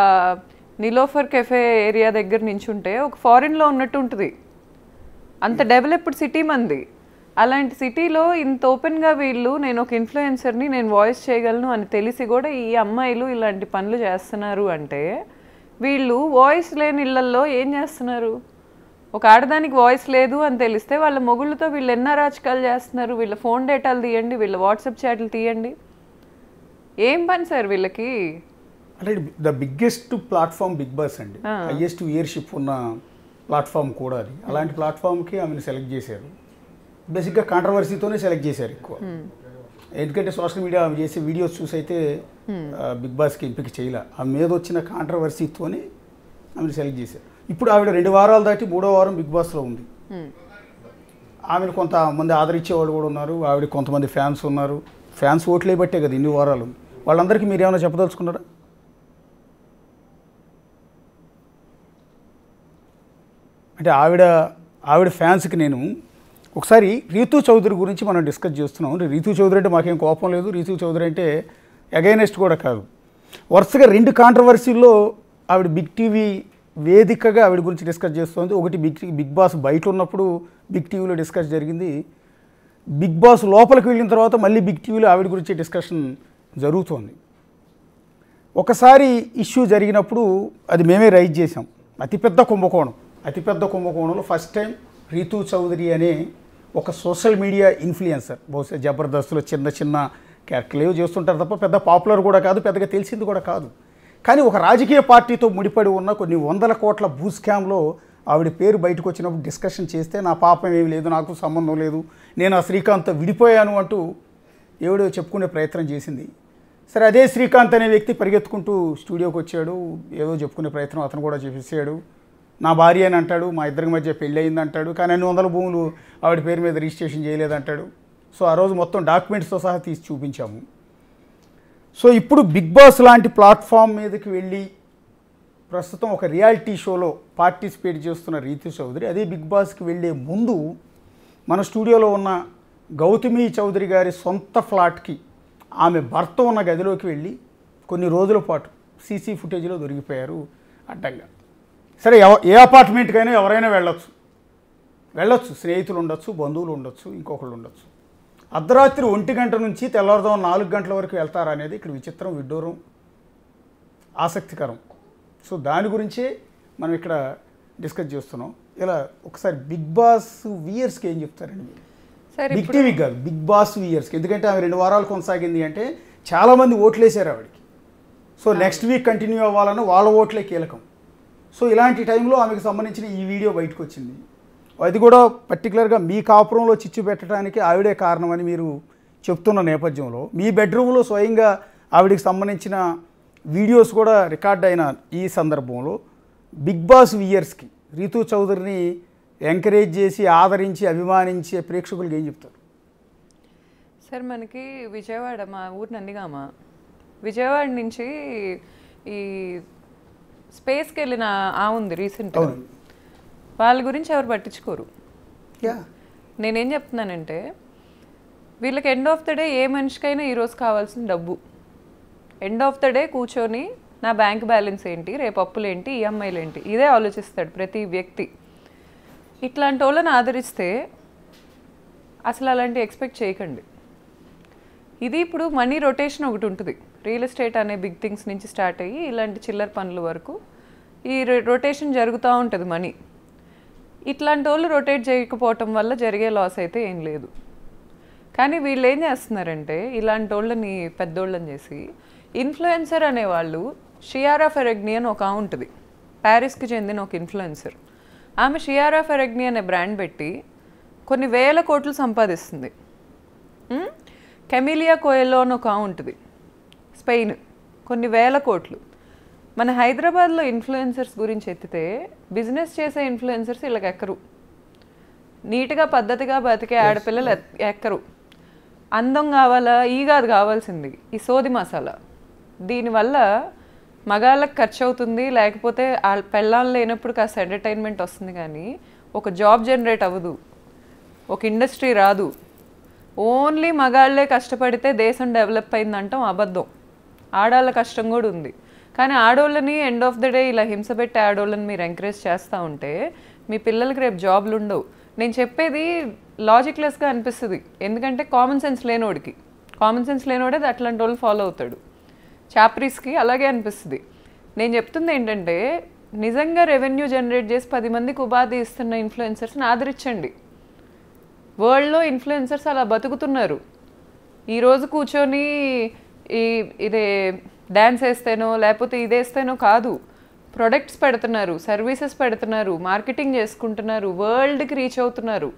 నిలోఫర్ కెఫే ఏరియా దగ్గర నించుంటే ఒక ఫారిన్లో ఉన్నట్టు ఉంటుంది, అంత డెవలప్డ్ సిటీ మంది. అలాంటి సిటీలో ఇంత ఓపెన్గా వీళ్ళు నేను ఒక ఇన్ఫ్లుయెన్సర్ని, నేను వాయిస్ చేయగలను అని తెలిసి కూడా ఈ అమ్మాయిలు ఇలాంటి పనులు చేస్తున్నారు అంటే, వీళ్ళు వాయిస్ లేని ఇళ్లల్లో ఏం చేస్తున్నారు? ఒక ఆడదానికి వాయిస్ లేదు అని తెలిస్తే వాళ్ళ మొగుళ్ళతో వీళ్ళు ఎన్నో రాజకాలు చేస్తున్నారు. వీళ్ళ ఫోన్ డేటాలు తీయండి, వీళ్ళ వాట్సాప్ చాట్లు తీయండి, ఏం పని సార్ వీళ్ళకి? అంటే the biggest platform Bigg Boss అండి, హైయెస్ట్ వ్యూయర్షిప్ ఉన్న ప్లాట్ఫామ్ కూడా అది. అలాంటి ప్లాట్ఫామ్కి ఆమెను సెలెక్ట్ చేశారు. బేసిక్గా కాంట్రవర్సీతోనే సెలెక్ట్ చేశారు ఎక్కువ. ఎందుకంటే సోషల్ మీడియా ఆమె చేసే వీడియోస్ చూసి అయితే బిగ్ బాస్కి ఎంపిక చేయలే, ఆమె మీద వచ్చిన కాంట్రవర్సీతోనే ఆమెను సెలెక్ట్ చేశారు. ఇప్పుడు ఆవిడ 2 వారాలు దాటి 3వ వారం బిగ్ బాస్లో ఉంది. ఆమెను కొంతమంది ఆదరించేవాళ్ళు కూడా ఉన్నారు, ఆవిడ కొంతమంది ఫ్యాన్స్ ఉన్నారు. ఫ్యాన్స్ ఓట్లే బట్టే కదా ఇన్ని వారాలు. వాళ్ళందరికీ మీరు ఏమైనా చెప్పదలుచుకున్నారా? అంటే ఆవిడ ఫ్యాన్స్కి నేను ఒకసారి రీతూ చౌదరి గురించి మనం డిస్కస్ చేస్తున్నాం. రీతూ చౌదరి అంటే మాకేం కోపం లేదు, రీతూ చౌదరి అంటే అగైనెస్ట్ కూడా కాదు. వరుసగా 2 కాంట్రవర్సీల్లో ఆవిడ బిగ్ టీవీ వేదికగా ఆవిడ గురించి డిస్కస్ చేస్తుంది. ఒకటి బిగ్ బాస్ బయట ఉన్నప్పుడు బిగ్ టీవీలో డిస్కస్ జరిగింది, బిగ్ బాస్ లోపలికి వెళ్ళిన తర్వాత మళ్ళీ బిగ్ టీవీలో ఆవిడ గురించి డిస్కషన్ జరుగుతోంది. ఒకసారి ఇష్యూ జరిగినప్పుడు అది మేమే రైజ్ చేసాం, అతిపెద్ద కుంభకోణంలో ఫస్ట్ టైం రీతూ చౌదరి అనే ఒక సోషల్ మీడియా ఇన్ఫ్లుయెన్సర్, బహుశా జబర్దస్త్లో చిన్న క్యారెక్టర్లు ఏవో చేస్తుంటారు తప్ప పెద్ద పాపులర్ కూడా కాదు, పెద్దగా తెలిసింది కూడా కాదు. కానీ ఒక రాజకీయ పార్టీతో ముడిపడి ఉన్న కొన్ని 100 కోట్ల భూ స్కామ్లో ఆవిడ పేరు బయటకు వచ్చినప్పుడు డిస్కషన్ చేస్తే నా పాపం ఏమి లేదు, నాకు సంబంధం లేదు, నేను ఆ శ్రీకాంత్ విడిపోయాను అంటూ ఎవడో చెప్పుకునే ప్రయత్నం చేసింది. సరే, అదే శ్రీకాంత్ అనే వ్యక్తి పరిగెత్తుకుంటూ స్టూడియోకి వచ్చాడు, ఏదో చెప్పుకునే ప్రయత్నం అతను కూడా చేసేసాడు. నా భార్య అని అంటాడు, మా ఇద్దరి మధ్య పెళ్ళి అయింది అంటాడు, కానీ అన్ని 100 భూములు ఆవిడ పేరు మీద రిజిస్ట్రేషన్ చేయలేదంటాడు. సో ఆ రోజు మొత్తం డాక్యుమెంట్స్తో సహా తీసి చూపించాము. సో ఇప్పుడు బిగ్ బాస్ లాంటి ప్లాట్ఫామ్ మీదకి వెళ్ళి ప్రస్తుతం ఒక రియాలిటీ షోలో పార్టిసిపేట్ చేస్తున్న రీతూ చౌదరి అదే బిగ్ బాస్కి వెళ్ళే ముందు మన స్టూడియోలో ఉన్న గౌతమి చౌదరి గారి సొంత ఫ్లాట్కి ఆమె భర్త ఉన్న గదిలోకి వెళ్ళి కొన్ని రోజుల పాటు సీసీ ఫుటేజ్లో దొరికిపోయారు అడ్డంగా. సరే, ఏ అపార్ట్మెంట్కైనా ఎవరైనా వెళ్ళొచ్చు, స్నేహితులు ఉండొచ్చు, బంధువులు ఉండొచ్చు, ఇంకొకళ్ళు ఉండొచ్చు. అర్ధరాత్రి 1 గంట నుంచి తెల్లవారుదాం 4 గంటల వరకు వెళ్తారనేది ఇక్కడ విచిత్రం, విడ్డూరం, ఆసక్తికరం. సో దాని గురించే మనం ఇక్కడ డిస్కస్ చేస్తున్నాం. ఇలా ఒకసారి బిగ్ బాస్ వ్యూయర్స్కి ఏం చెప్తారండి? బిగ్ టీవీకి కాదు, బిగ్ బాస్ వ్యూయర్స్కి. ఎందుకంటే ఆమె 2 వారాలు కొనసాగింది అంటే చాలామంది ఓట్లేసారు ఆవిడకి. సో నెక్స్ట్ వీక్ కంటిన్యూ అవ్వాలన్న వాళ్ళ ఓట్లే కీలకం. సో ఇలాంటి టైంలో ఆమెకు సంబంధించిన ఈ వీడియో బయటకు వచ్చింది. అది కూడా పర్టికులర్గా మీ కాపురంలో చిచ్చు పెట్టడానికి ఆవిడే కారణమని మీరు చెప్తున్న నేపథ్యంలో మీ బెడ్రూమ్లో స్వయంగా ఆవిడకి సంబంధించిన వీడియోస్ కూడా రికార్డ్ అయిన ఈ సందర్భంలో బిగ్ బాస్ వ్యూయర్స్కి రీతూ చౌదరిని ఎంకరేజ్ చేసి ఆదరించి అభిమానించే ప్రేక్షకులకి ఏం చెప్తారు? సార్, మనకి విజయవాడ, మా ఊరు నందిగామ, విజయవాడ నుంచి ఈ స్పేస్కి వెళ్ళిన ఉంది రీసెంట్గా, వాళ్ళ గురించి ఎవరు పట్టించుకోరు. నేనేం చెప్తున్నానంటే, వీళ్ళకి ఎండ్ ఆఫ్ ద డే ఏ మనిషికైనా ఈరోజు కావాల్సిన డబ్బు. ఎండ్ ఆఫ్ ద డే కూర్చొని నా బ్యాంక్ బ్యాలెన్స్ ఏంటి, రేపు అప్పులు ఏంటి, ఈఎంఐలు ఏంటి, ఇదే ఆలోచిస్తాడు ప్రతి వ్యక్తి. ఇట్లాంటి వాళ్ళని ఆదరిస్తే అసలు అలాంటి ఎక్స్పెక్ట్ చేయకండి. ఇది ఇప్పుడు మనీ రొటేషన్ ఒకటి ఉంటుంది, రియల్ ఎస్టేట్ అనే బిగ్ థింగ్స్ నుంచి స్టార్ట్ అయ్యి ఇలాంటి చిల్లర పనుల వరకు ఈ రొటేషన్ జరుగుతూ ఉంటుంది మనీ. ఇట్లాంటి వాళ్ళు రొటేట్ చేయకపోవటం వల్ల జరిగే లాస్ అయితే ఏం లేదు. కానీ వీళ్ళు ఏం చేస్తున్నారంటే, ఇలాంటి వాళ్ళని పెద్దోళ్ళని చేసి ఇన్ఫ్లుయెన్సర్ అనేవాళ్ళు, షియారా ఫెరెగ్నీ అని ఒక ఉంటుంది, ప్యారిస్కి చెందిన ఒక ఇన్ఫ్లుయెన్సర్. ఆమె షియారా ఫెరెగ్నీ అనే బ్రాండ్ పెట్టి కొన్ని వేల కోట్లు సంపాదిస్తుంది. కెమిలియా కోయెల్లో అని ఒక ఉంటుంది, స్పెయిన్, కొన్ని వేల కోట్లు. మన హైదరాబాద్లో ఇన్ఫ్లుయెన్సర్స్ గురించి ఎత్తితే బిజినెస్ చేసే ఇన్ఫ్లుయెన్సర్స్ వీళ్ళకి ఎక్కరు, నీట్గా పద్ధతిగా బతికే ఆడపిల్లలు ఎక్కరు. అందం కావాలా, ఈ కాదు కావాల్సింది, ఈ సోది మసాలా. దీనివల్ల మగాళ్ళకి ఖర్చు అవుతుంది, లేకపోతే పెళ్ళాలు లేనప్పుడు కాస్త ఎంటర్టైన్మెంట్ వస్తుంది, కానీ ఒక జాబ్ జనరేట్ అవ్వదు. ఒక ఇండస్ట్రీ రాదు. ఓన్లీ మగాళ్ళే కష్టపడితే దేశం డెవలప్ అయిందంటాం అబద్ధం. ఆడాళ్ళ కష్టం కూడా ఉంది. కానీ ఆడోళ్ళని ఎండ్ ఆఫ్ ద డే ఇలా హింస పెట్టి ఆడోళ్ళని మీరు ఎంకరేజ్ చేస్తూ ఉంటే మీ పిల్లలకి రేపు జాబ్లు ఉండవు. నేను చెప్పేది లాజిక్లెస్గా అనిపిస్తుంది, ఎందుకంటే కామన్ సెన్స్ లేనోడే అట్లాంటి వాళ్ళు ఫాలో అవుతాడు. చాప్రీస్కి అలాగే అనిపిస్తుంది. నేను చెప్తుంది ఏంటంటే నిజంగా రెవెన్యూ జనరేట్ చేసి 10 మందికి ఉపాధి ఇస్తున్న ఇన్ఫ్లుయెన్సర్స్ని ఆదరించండి. వరల్డ్లో ఇన్ఫ్లుయెన్సర్స్ అలా బతుకుతున్నారు. ఈరోజు కూర్చొని ఇదే డ్యాన్స్ వేస్తేనో లేకపోతే ఇదేస్తేనో కాదు, ప్రొడక్ట్స్ పెడుతున్నారు, సర్వీసెస్ పెడుతున్నారు, మార్కెటింగ్ చేసుకుంటున్నారు, వరల్డ్కి రీచ్ అవుతున్నారు.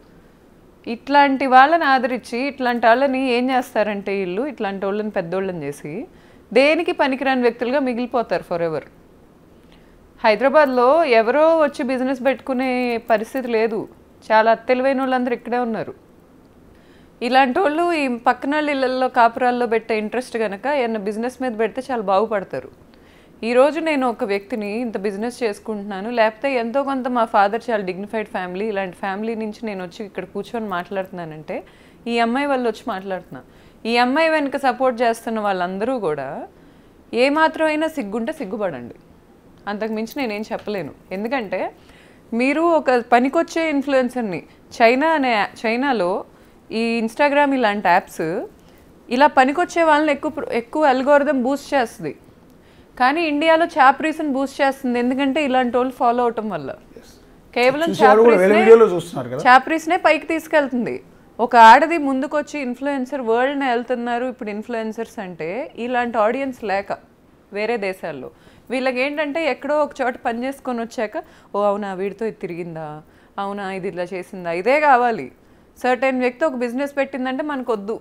ఇట్లాంటి వాళ్ళని ఆదరించి ఇట్లాంటి వాళ్ళని ఏం చేస్తారంటే వీళ్ళు ఇట్లాంటి వాళ్ళని పెద్దోళ్ళని చేసి దేనికి పనికిరాని వ్యక్తులుగా మిగిలిపోతారు ఫర్ ఎవర్. హైదరాబాద్లో ఎవరో వచ్చి బిజినెస్ పెట్టుకునే పరిస్థితి లేదు. చాలా తెలివైన వాళ్ళందరూ ఇక్కడే ఉన్నారు. ఇలాంటి వాళ్ళు ఈ పక్కన ఇళ్ళల్లో కాపురాల్లో పెట్టే ఇంట్రెస్ట్ కనుక ఏమన్నా బిజినెస్ మీద పెడితే చాలా బాగుపడతారు. ఈరోజు నేను ఒక వ్యక్తిని ఇంత బిజినెస్ చేసుకుంటున్నాను, లేకపోతే ఎంతో కొంత మా ఫాదర్ చాలా డిగ్నిఫైడ్ ఫ్యామిలీ, ఇలాంటి ఫ్యామిలీ నుంచి నేను వచ్చి ఇక్కడ కూర్చొని మాట్లాడుతున్నానంటే ఈ అమ్మాయి వాళ్ళు వచ్చి మాట్లాడుతున్నా. ఈ అమ్మాయి వెనుక సపోర్ట్ చేస్తున్న వాళ్ళందరూ కూడా ఏమాత్రమైనా సిగ్గుంటే సిగ్గుపడండి. అంతకుమించి నేనేం చెప్పలేను. ఎందుకంటే మీరు ఒక పనికొచ్చే ఇన్ఫ్లుయెన్సర్ని చైనాలో ఈ ఇన్స్టాగ్రామ్ ఇలాంటి యాప్స్ ఇలా పనికొచ్చే వాళ్ళని ఎక్కువ అల్గోరిథం బూస్ట్ చేస్తుంది. కానీ ఇండియాలో చాప్రీస్ని బూస్ట్ చేస్తుంది, ఎందుకంటే ఇలాంటి వాళ్ళు ఫాలో అవటం వల్ల. కేవలం చాప్రీస్నే పైకి తీసుకెళ్తుంది. ఒక ఆడది ముందుకొచ్చి ఇన్ఫ్లుయెన్సర్ వరల్డ్ని వెళ్తున్నారు ఇప్పుడు ఇన్ఫ్లుయెన్సర్స్ అంటే ఇలాంటి ఆడియన్స్ లేక వేరే దేశాల్లో. వీళ్ళకి ఏంటంటే ఎక్కడో ఒక చోట పని చేసుకొని వచ్చాక ఓ అవునా వీడితో ఇది తిరిగిందా, అవునా ఇది ఇలా చేసిందా, ఇదే కావాలి. సర్టెన్ వ్యక్తి ఒక బిజినెస్ పెట్టిందంటే మనకు వద్దు.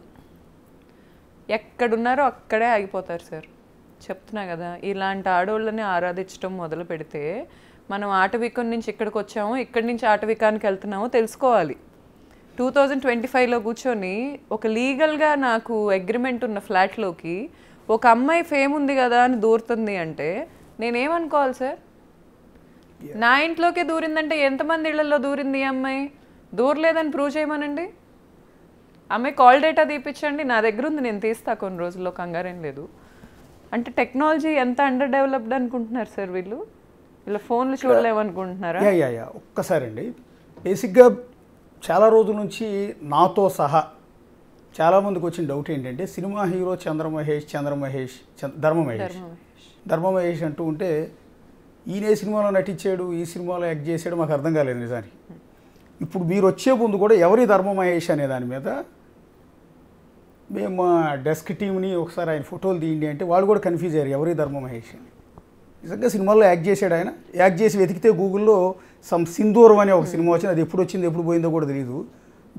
ఎక్కడున్నారో అక్కడే ఆగిపోతారు సార్. చెప్తున్నా కదా, ఇలాంటి ఆడవాళ్ళని ఆరాధించడం మొదలు పెడితే మనం ఆటవికం నుంచి ఇక్కడికి వచ్చామో ఇక్కడి నుంచి ఆటవికానికి వెళ్తున్నామో తెలుసుకోవాలి. 2025లో కూర్చొని ఒక లీగల్గా నాకు అగ్రిమెంట్ ఉన్న ఫ్లాట్లోకి ఒక అమ్మాయి ఫేమ్ ఉంది కదా అని దూరుతుంది అంటే నేనేమనుకోవాలి సార్? నా ఇంట్లోకే దూరిందంటే ఎంతమంది ఇళ్లలో దూరింది ఈ అమ్మాయి? దూరలేదని ప్రూవ్ చేయమనండి. అమ్మాయి కాల్ డేటా తీపించండి, నా దగ్గర ఉంది, నేను తీస్తా కొన్ని రోజుల్లో, కంగారేం లేదు. అంటే టెక్నాలజీ ఎంత అండర్ డెవలప్డ్ అనుకుంటున్నారు సార్ వీళ్ళు? ఇలా ఫోన్లు చూడలేమనుకుంటున్నారా? ఒక్కసారి అండి, బేసిక్గా చాలా రోజుల నుంచి నాతో సహా చాలామందికి వచ్చిన డౌట్ ఏంటంటే సినిమా హీరో ధర్మమహేష్ అంటూ ఉంటే ఈయన సినిమాలో నటించాడు, ఈ సినిమాలో యాక్ట్ చేశాడు, మాకు అర్థం కాలేదు నిజానికి. ఇప్పుడు మీరు వచ్చే ముందు కూడా ఎవరి ధర్మమహేష్ అనే దాని మీద మేము మా డెస్క్ టీంని ఒకసారి ఆయన ఫోటోలు తీయండి అంటే వాళ్ళు కూడా కన్ఫ్యూజ్ అయ్యారు ఎవరి ధర్మమహేష్ అని. నిజంగా సినిమాల్లో యాక్ట్ చేశాడు ఆయన. యాక్ట్ చేసి వెతికితే గూగుల్లో సింధూరం అనే ఒక సినిమా వచ్చింది, అది ఎప్పుడు వచ్చింది ఎప్పుడు పోయిందో కూడా తెలియదు.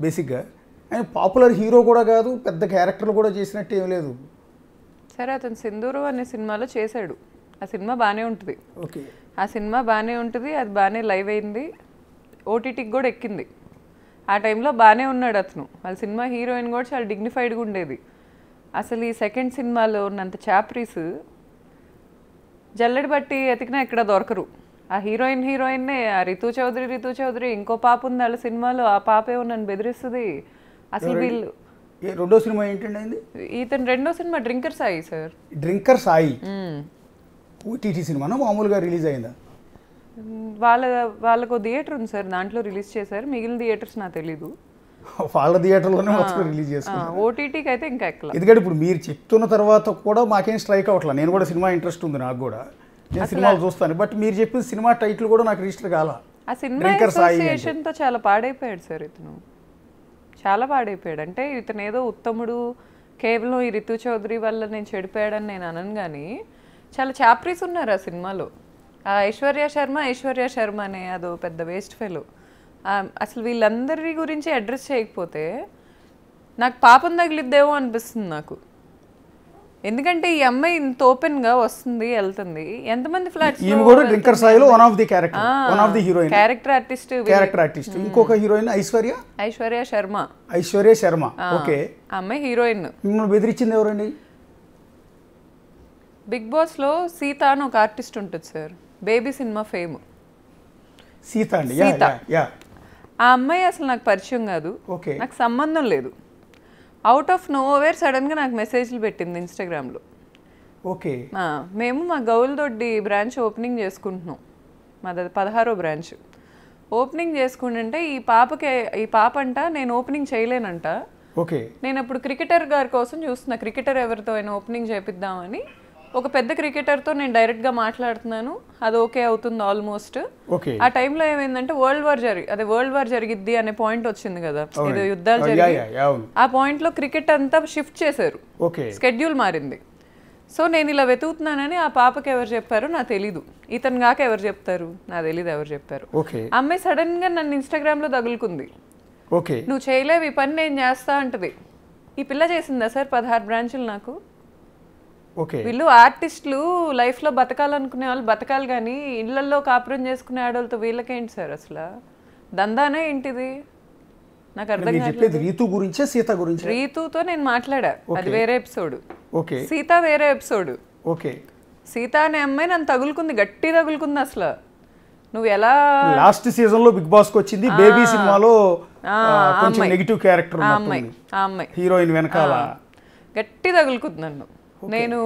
బేసిక్గా ఆయన పాపులర్ హీరో కూడా కాదు, పెద్ద క్యారెక్టర్లు కూడా చేసినట్టు ఏం లేదు. సరే, అతను సింధూరం అనే సినిమాలో చేశాడు, ఆ సినిమా బాగానే ఉంటుంది. ఓకే, ఆ సినిమా బాగానే ఉంటుంది, అది బాగానే లైవ్ అయింది, ఓటీటీకి కూడా ఎక్కింది. ఆ టైంలో బాగానే ఉన్నాడు అతను. వాళ్ళ సినిమా హీరోయిన్ కూడా చాలా డిగ్నిఫైడ్గా ఉండేది. అసలు ఈ సెకండ్ సినిమాలో ఉన్నంత చాప్రీస్ జల్లెడి బట్టి ఎతికినా ఎక్కడ దొరకరు. ఆ హీరోయిన్నే ఆ రితు చౌదరి ఇంకో పాప ఉంది వాళ్ళ సినిమాలో, ఆ పాపేమో నన్ను బెదిరిస్తుంది. అసలు వీళ్ళు రెండో సినిమా ఏంటండి? ఇతను రెండో cinema drinker Sai sir. Drinker Sai OTT సినిమానా మామూలుగా రిలీజ్ అయిందా? వాళ్ళకు థియేటర్ ఉంది సార్, దాంట్లో రిలీజ్ చేశారు. మిగిలిన థియేటర్స్ నాకు తెలీదు. వాళ్ళ థియేటర్లోనే మొత్తం రిలీజ్ చేసుకున్నారు. ఓటీటీకి అయితే ఇంకా ఎక్కల. ఎందుకంటే ఇప్పుడు మీరు చెప్తున్న తర్వాత కూడా మాకేం స్ట్రైక్ అవ్వట్లేదు. నేను కూడా సినిమా ఇంట్రెస్ట్ ఉంది, నాకు కూడా నేను సినిమాలు చూస్తాను. బట్ మీరు చెప్పిన సినిమా టైటిల్ కూడా నాకు రిజిస్టర్ కాల. ఆ సినిమా అసోసియేషన్తో చాలా పాడైపోయాడు సార్ ఇతను, చాలా పాడైపోయాడు. అంటే ఇతను ఏదో ఉత్తముడు, కేవలం ఈ రితు చౌదరి వల్ల నేను చెడిపోయాడని నేను అనను, కానీ చాలా చాప్రీస్ ఉన్నారు ఆ సినిమాలో. ఆ ఐశ్వర్య శర్మ అనే అదో పెద్ద వేస్ట్ ఫెలో. అసలు వీళ్ళందరి గురించి అడ్రస్ చేయకపోతే నాకు పాపం తగిలిద్దేమో అనిపిస్తుంది నాకు. ఎందుకంటే ఈ అమ్మాయి ఇంత ఓపెన్గా వస్తుంది వెళ్తుంది, ఎంతమంది ఫ్లాట్స్ క్యారెక్టర్ ఆర్టిస్ట్. ఇంకొక హీరోయిన్ ఐశ్వర్య శర్మ. ఓకే, అమ్మాయి హీరోయిన్. మిమ్మల్ని బెదిరించింది ఎవరండి? బిగ్ బాస్లో సీత అని ఒక ఆర్టిస్ట్ ఉంటుంది sir, baby cinema fame. Sita అండి. ఆ అమ్మాయి అసలు నాకు పరిచయం కాదు, ఓకే నాకు సంబంధం లేదు. అవుట్ ఆఫ్ నోవేర్ సడన్గా నాకు మెసేజ్లు పెట్టింది ఇన్స్టాగ్రామ్లో. ఓకే మేము మా గౌల్దొడ్డి బ్రాంచ్ ఓపెనింగ్ చేసుకుంటున్నాం, మాది 16వ బ్రాంచ్. ఓపెనింగ్ చేసుకుంటుంటే ఈ పాప అంట నేను ఓపెనింగ్ చేయలేనంట. ఓకే నేను ఇప్పుడు క్రికెటర్ గారి కోసం చూస్తున్నా, క్రికెటర్ ఎవరితో అయినా ఓపెనింగ్ చేపిద్దామని. ఒక పెద్ద క్రికెటర్తో నేను డైరెక్ట్గా మాట్లాడుతున్నాను, అది ఓకే అవుతుంది ఆల్మోస్ట్. ఓకే ఆ టైంలో ఏమైందంటే వరల్డ్ వార్ జరిగిద్ది అనే పాయింట్ వచ్చింది కదా, ఏదో యుద్ధాలు జరిగి. ఆ పాయింట్లో క్రికెట్ అంతా షిఫ్ట్ చేశారు, ఓకే స్కెడ్యూల్ మారింది. సో నేను ఇలా వెతుకుతున్నానని ఆ పాపకి ఎవరు చెప్పారో నాకు తెలీదు, ఇతను కాక ఎవరు చెప్తారు నాకు తెలీదు ఎవరు చెప్పారు. ఓకే అమ్మాయి సడన్గా నన్ను ఇన్స్టాగ్రామ్లో తగులుకుంది. ఓకే నువ్వు చేయలేవు ఈ పని, నేను చేస్తా అంటది. ఈ పిల్ల చేసిందా సార్ 16 బ్రాంచులు నాకు? ఓకే వీళ్ళు ఆర్టిస్టులు లైఫ్లో బతకాలనుకునే వాళ్ళు బతకాలి, కానీ ఇళ్లల్లో కాపురం చేసుకునే ఆడవాళ్ళతో వీళ్ళకేంటి సార్ అసలు దందానే ఏంటిది? నాకు అర్థం చెప్పేది రీతు గురించే సీత గురించి. రీతుతో నేను మాట్లాడా, అది వేరే ఎపిసోడ్. ఓకే సీత వేరే ఎపిసోడ్. ఓకే సీత అనే అమ్మాయి నన్ను తగులుకుంది, గట్టి తగులుకుంది. అసలు నువ్వు ఎలా లాస్ట్ సీజన్ లో బిగ్ బాస్ కి వచ్చింది, బేబీ సినిమాలో కొంచెం నెగిటివ్ క్యారెక్టర్ ఆ అమ్మాయి హీరోయిన్ వెనకాల గట్టి తగులుకుంది నన్ను. నేను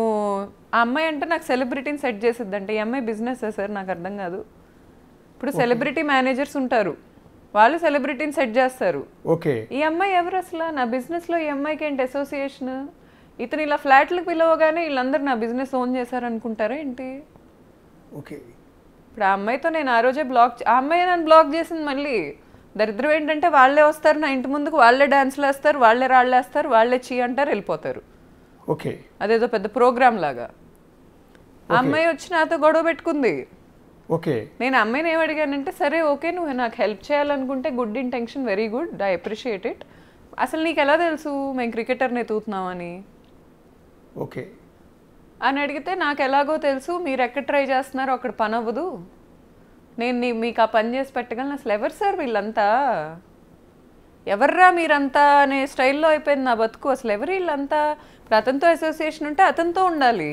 ఆ అమ్మాయి అంటే నాకు సెలబ్రిటీని సెట్ చేసిద్ది అంటే, ఈ అమ్మాయి బిజినెస్ సార్ నాకు అర్థం కాదు. ఇప్పుడు సెలబ్రిటీ మేనేజర్స్ ఉంటారు, వాళ్ళు సెలబ్రిటీని సెట్ చేస్తారు. ఓకే ఈ అమ్మాయి ఎవరు అసలు? నా బిజినెస్లో ఈ అమ్మాయికి ఏంటి అసోసియేషన్? ఇతను ఇలా ఫ్లాట్లకు పిలవగానే వీళ్ళందరూ నా బిజినెస్ ఓన్ చేశారు అనుకుంటారా ఏంటి? ఓకే ఇప్పుడు ఆ అమ్మాయితో నేను ఆ రోజే ఆ అమ్మాయి నన్ను బ్లాక్ చేసింది. మళ్ళీ దరిద్రం ఏంటంటే వాళ్ళే వస్తారు నా ఇంటి ముందుకు, వాళ్ళే డాన్స్లు వేస్తారు, వాళ్ళే రాళ్ళు వేస్తారు, వాళ్ళే చీ అంటారు, వెళ్ళిపోతారు. ఓకే అదేదో పెద్ద ప్రోగ్రామ్ లాగా. ఆ అమ్మాయి వచ్చి నాతో గొడవ పెట్టుకుంది. ఓకే నేను అమ్మాయిని ఏం అడిగానంటే, సరే ఓకే నువ్వు నాకు హెల్ప్ చేయాలనుకుంటే good intention, very good, I appreciate it. అసలు నీకు ఎలా తెలుసు మేము క్రికెటర్ని ఎత్తుతున్నామని ఓకే అని అడిగితే, నాకు ఎలాగో తెలుసు, మీరు ఎక్కడ ట్రై చేస్తున్నారో అక్కడ పని అవ్వదు, నేను మీకు ఆ పని చేసి పెట్టగలను. అసలు ఎవరు సార్ వీళ్ళంతా? ఎవర్రా మీరంతా అనే స్టైల్లో అయిపోయింది నా బతుకు. అసలు ఎవరు వీళ్ళంతా? ఇప్పుడు అతనితో అసోసియేషన్ ఉంటే అతనితో ఉండాలి,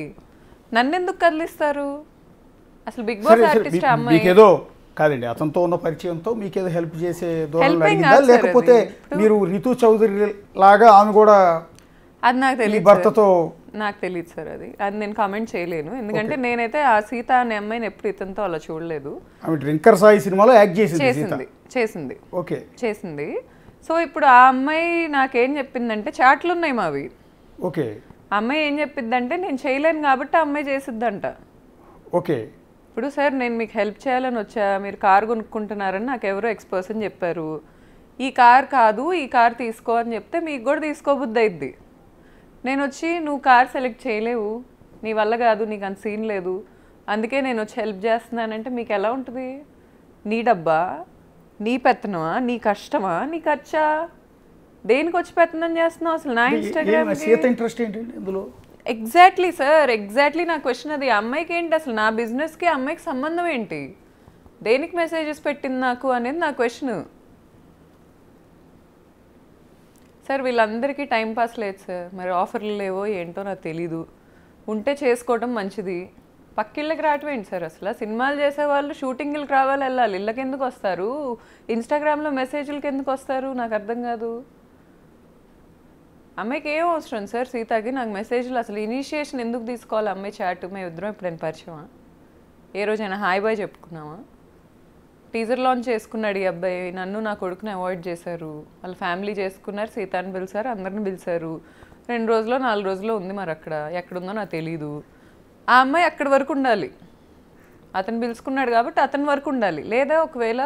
నన్ను ఎందుకు కదిలిస్తారు? అసలు బిగ్ బాస్ ఆర్టిస్ట్ అమ్మాయి ఏదో కాదండి, అతనితో ఉన్న పరిచయంతో మీకేదో హెల్ప్ చేసే ధోరణిలో అడిగిందా, లేకపోతే మీరు రితు చౌదరి లాగా ఆమె కూడా? అది నాకు తెలియదు భర్తతో, నాకు తెలియదు సార్, అది నేను కామెంట్ చేయలేను. ఎందుకంటే నేనైతే ఆ సీత అనే అమ్మాయిని ఎప్పుడు ఇతనితో అలా చూడలేదు. ఆమె డ్రింకర్ సాయి సినిమాలో యాక్ట్ చేసింది. ఓకే చేసింది. సో ఇప్పుడు ఆ అమ్మాయి నాకేం చెప్పిందంటే, చాట్లు ఉన్నాయి మావి. ఓకే ఆ అమ్మాయి ఏం చెప్పిందంటే, నేను చేయలేను కాబట్టి ఆ అమ్మాయి చేసిద్దంట. ఓకే ఇప్పుడు సార్ నేను మీకు హెల్ప్ చేయాలని వచ్చా, మీరు కార్ కొనుక్కుంటున్నారని నాకు ఎవరో ఎక్స్పర్సన్ చెప్పారు. ఈ కార్ కాదు, ఈ కార్ తీసుకో అని చెప్తే మీకు కూడా తీసుకోబుద్ది అయిద్ది. నేను వచ్చి నువ్వు కార్ సెలెక్ట్ చేయలేవు, నీ వల్ల కాదు, నీకు అంత సీన్ లేదు, అందుకే నేను వచ్చి హెల్ప్ చేస్తున్నానంటే మీకు ఎలా ఉంటుంది? నీ డబ్బా, నీ పెత్తనమా, నీ కష్టమా, నీ ఖర్చా? దేనికి వచ్చి పెత్తనం చేస్తున్నావు అసలు నా ఇన్స్టాగ్రామ్? ఇంట్రెస్ట్ ఏంటండి ఇందులో? ఎగ్జాక్ట్లీ సార్, ఎగ్జాక్ట్లీ నా క్వశ్చన్ అది. అమ్మాయికి ఏంటి అసలు, నా బిజినెస్కి అమ్మాయికి సంబంధం ఏంటి? దేనికి మెసేజెస్ పెట్టింది నాకు అనేది నా క్వశ్చన్. సార్ వీళ్ళందరికీ టైంపాస్ లేదు సార్, మరి ఆఫర్లు లేవో ఏంటో నాకు తెలీదు. ఉంటే చేసుకోవడం మంచిది, పక్కిళ్ళకి రావటం ఏంటి సార్? అసలు సినిమాలు చేసేవాళ్ళు షూటింగ్లకు రావాలి, వెళ్ళాలి, ఇళ్ళకి ఎందుకు వస్తారు? ఇన్స్టాగ్రామ్లో మెసేజ్లకి ఎందుకు వస్తారు? నాకు అర్థం కాదు. అమ్మాయికి ఏం అవసరం సార్ సీతకి నాకు మెసేజ్లు? అసలు ఇనిషియేషన్ ఎందుకు తీసుకోవాలి అమ్మాయి? చాట్ మేము ఇద్దరం ఎప్పుడైనా పరిచయమా? ఏ రోజైనా హాయ్ బాయ్ చెప్పుకున్నామా? టీజర్ లాంచ్ చేసుకున్నాడు ఈ అబ్బాయి, నన్ను నా కొడుకుని అవాయిడ్ చేశారు, వాళ్ళ ఫ్యామిలీ చేసుకున్నారు, సీతాని పిలిచారు, అందరిని పిలిచారు. 2 రోజులో 4 రోజులో ఉంది, మరి అక్కడ ఎక్కడుందో నాకు తెలీదు. ఆ అమ్మాయి అక్కడి వరకు ఉండాలి, అతను పిలుచుకున్నాడు కాబట్టి అతని వరకు ఉండాలి. లేదా ఒకవేళ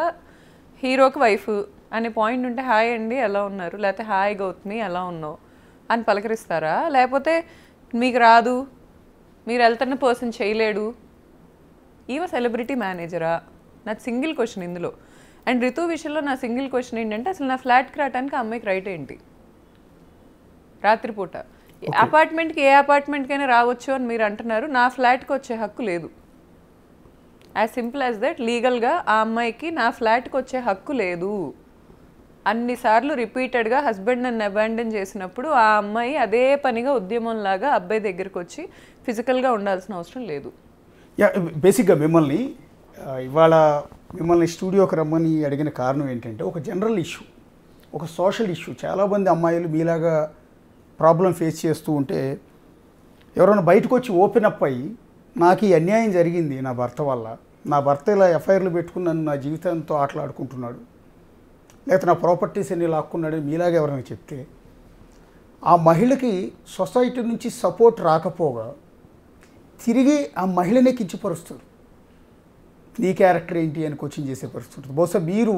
హీరోకి వైఫ్ అనే పాయింట్ ఉంటే హాయ్ అండి ఎలా ఉన్నారు, లేకపోతే హాయ్ గౌతమి ఎలా ఉన్నావు అని పలకరిస్తారా? లేకపోతే మీకు రాదు, మీరు వెళ్తున్న పర్సన్ చేయలేడు, ఈవ సెలబ్రిటీ మేనేజరా? నా సింగిల్ క్వశ్చన్ ఇందులో. అండ్ రితు విషయంలో నా సింగిల్ క్వశ్చన్ ఏంటంటే, అసలు నా ఫ్లాట్కి రావడానికి అమ్మాయికి రైట్ ఏంటి? రాత్రిపూట అపార్ట్మెంట్కి ఏ అపార్ట్మెంట్కైనా రావచ్చు అని మీరు అంటున్నారు, నా ఫ్లాట్కి వచ్చే హక్కు లేదు. As simple as that. లీగల్గా ఆ అమ్మాయికి నా ఫ్లాట్కి వచ్చే హక్కు లేదు. అన్నిసార్లు రిపీటెడ్గా హస్బెండ్ నన్ను అబాండన్ చేసినప్పుడు ఆ అమ్మాయి అదే పనిగా ఉద్యమంలాగా అబ్బాయి దగ్గరికి వచ్చి ఫిజికల్గా ఉండాల్సిన అవసరం లేదు. బేసిక్గా మిమ్మల్ని ఇవాళ మిమ్మల్ని స్టూడియోకి రమ్మని అడిగిన కారణం ఏంటంటే ఒక జనరల్ ఇష్యూ, ఒక సోషల్ ఇష్యూ. చాలామంది అమ్మాయిలు మీలాగా ప్రాబ్లం ఫేస్ చేస్తూ ఉంటే ఎవరైనా బయటకు వచ్చి ఓపెన్ అప్ అయ్యి నాకు ఈ అన్యాయం జరిగింది నా భర్త వల్ల, నా భర్త ఇలా ఎఫ్ఐఆర్లు పెట్టుకుని నన్ను నా జీవితంతో ఆటలాడుకుంటున్నాడు, లేకపోతే నా ప్రాపర్టీస్ అన్ని లాక్కున్నాడు మీలాగా ఎవరైనా చెప్తే ఆ మహిళకి సొసైటీ నుంచి సపోర్ట్ రాకపోగా తిరిగి ఆ మహిళనే కించపరుస్తారు. నీ క్యారెక్టర్ ఏంటి అని క్వశ్చన్ చేసే పరిస్థితి ఉంటుంది. బహుశా మీరు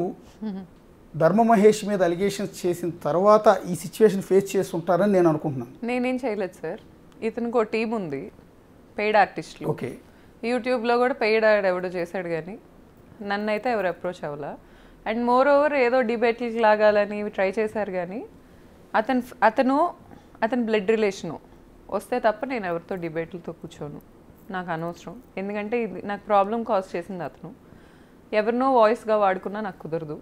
ధర్మ మహేష్ మీద అలిగేషన్స్ చేసిన తర్వాత ఈ సిచ్యువేషన్ ఫేస్ చేస్తుంటారని నేను అనుకుంటున్నాను. నేనేం చేయలేదు సార్. ఇతనికి ఒక టీం ఉంది, పెయిడ్ ఆర్టిస్టులు. ఓకే, యూట్యూబ్లో కూడా పెయిడ్ ఎవడో చేశాడు, కానీ నన్ను అయితే ఎవరు అప్రోచ్ అవ్వాలా. అండ్ మోర్ ఓవర్ ఏదో డిబేట్లకి లాగాలని ట్రై చేశారు, కానీ అతను బ్లడ్ రిలేషను వస్తే తప్ప నేను ఎవరితో డిబేట్లతో కూర్చోను, నాకు అనవసరం. ఎందుకంటే ఇది నాకు ప్రాబ్లం కాజ్ చేసింది అతను. ఎవరినో వాయిస్గా వాడుకున్నా నాకు కుదరదు,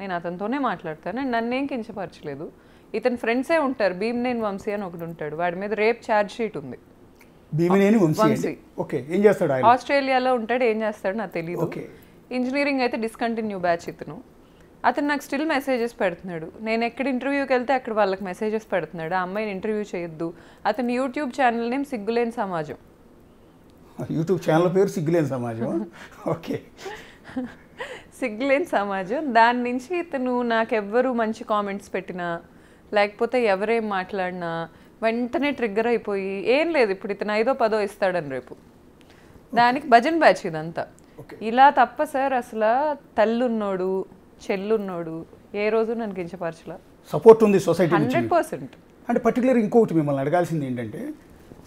నేను అతనితోనే మాట్లాడతాను. అండ్ నన్నేం కించపరచలేదు. ఇతని ఫ్రెండ్సే ఉంటారు, భీమనేని వంశీ అని ఒకటి ఉంటాడు, వాడి మీద రేప్ ఛార్జ్ షీట్ ఉంది. భీమనేని వంశీ. ఓకే, ఏం చేస్తాడు ఆయన? ఆస్ట్రేలియాలో ఉంటాడు, ఏం చేస్తాడు నాకు తెలియదు. ఇంజనీరింగ్ అయితే డిస్కంటిన్యూ బ్యాచ్ అతను నాకు స్టిల్ మెసేజెస్ పెడుతున్నాడు. నేను ఎక్కడ ఇంటర్వ్యూకి వెళ్తే అక్కడ వాళ్ళకి మెసేజెస్ పెడుతున్నాడు, ఆ అమ్మాయిని ఇంటర్వ్యూ చేయొద్దు. అతని యూట్యూబ్ ఛానల్ నేమ్ సిగ్గులేని సమాజం. యూట్యూబ్ ఛానల్ పేరు సిగ్గులేని సమాజం. ఓకే, సిగ్గులేని సమాజం. దాని నుంచి ఇతను నాకెవ్వరు మంచి కామెంట్స్ పెట్టినా లేకపోతే ఎవరేం మాట్లాడినా వెంటనే ట్రిగ్గర్ అయిపోయి ఏం లేదు ఇప్పుడు ఇతను 5ో 10ో ఇస్తాడని రేపు దానికి భజన్ బ్యాచ్ ఇదంతా. ఇలా తప్ప సార్ అసలు తల్లున్నోడు చెల్లున్నోడు ఏ రోజు నన్ను కించపరచలా. సపోర్ట్ ఉంది సొసైటీ 100%. అంటే పర్టికులర్ ఇంకొకటి మిమ్మల్ని అడగాల్సింది ఏంటంటే,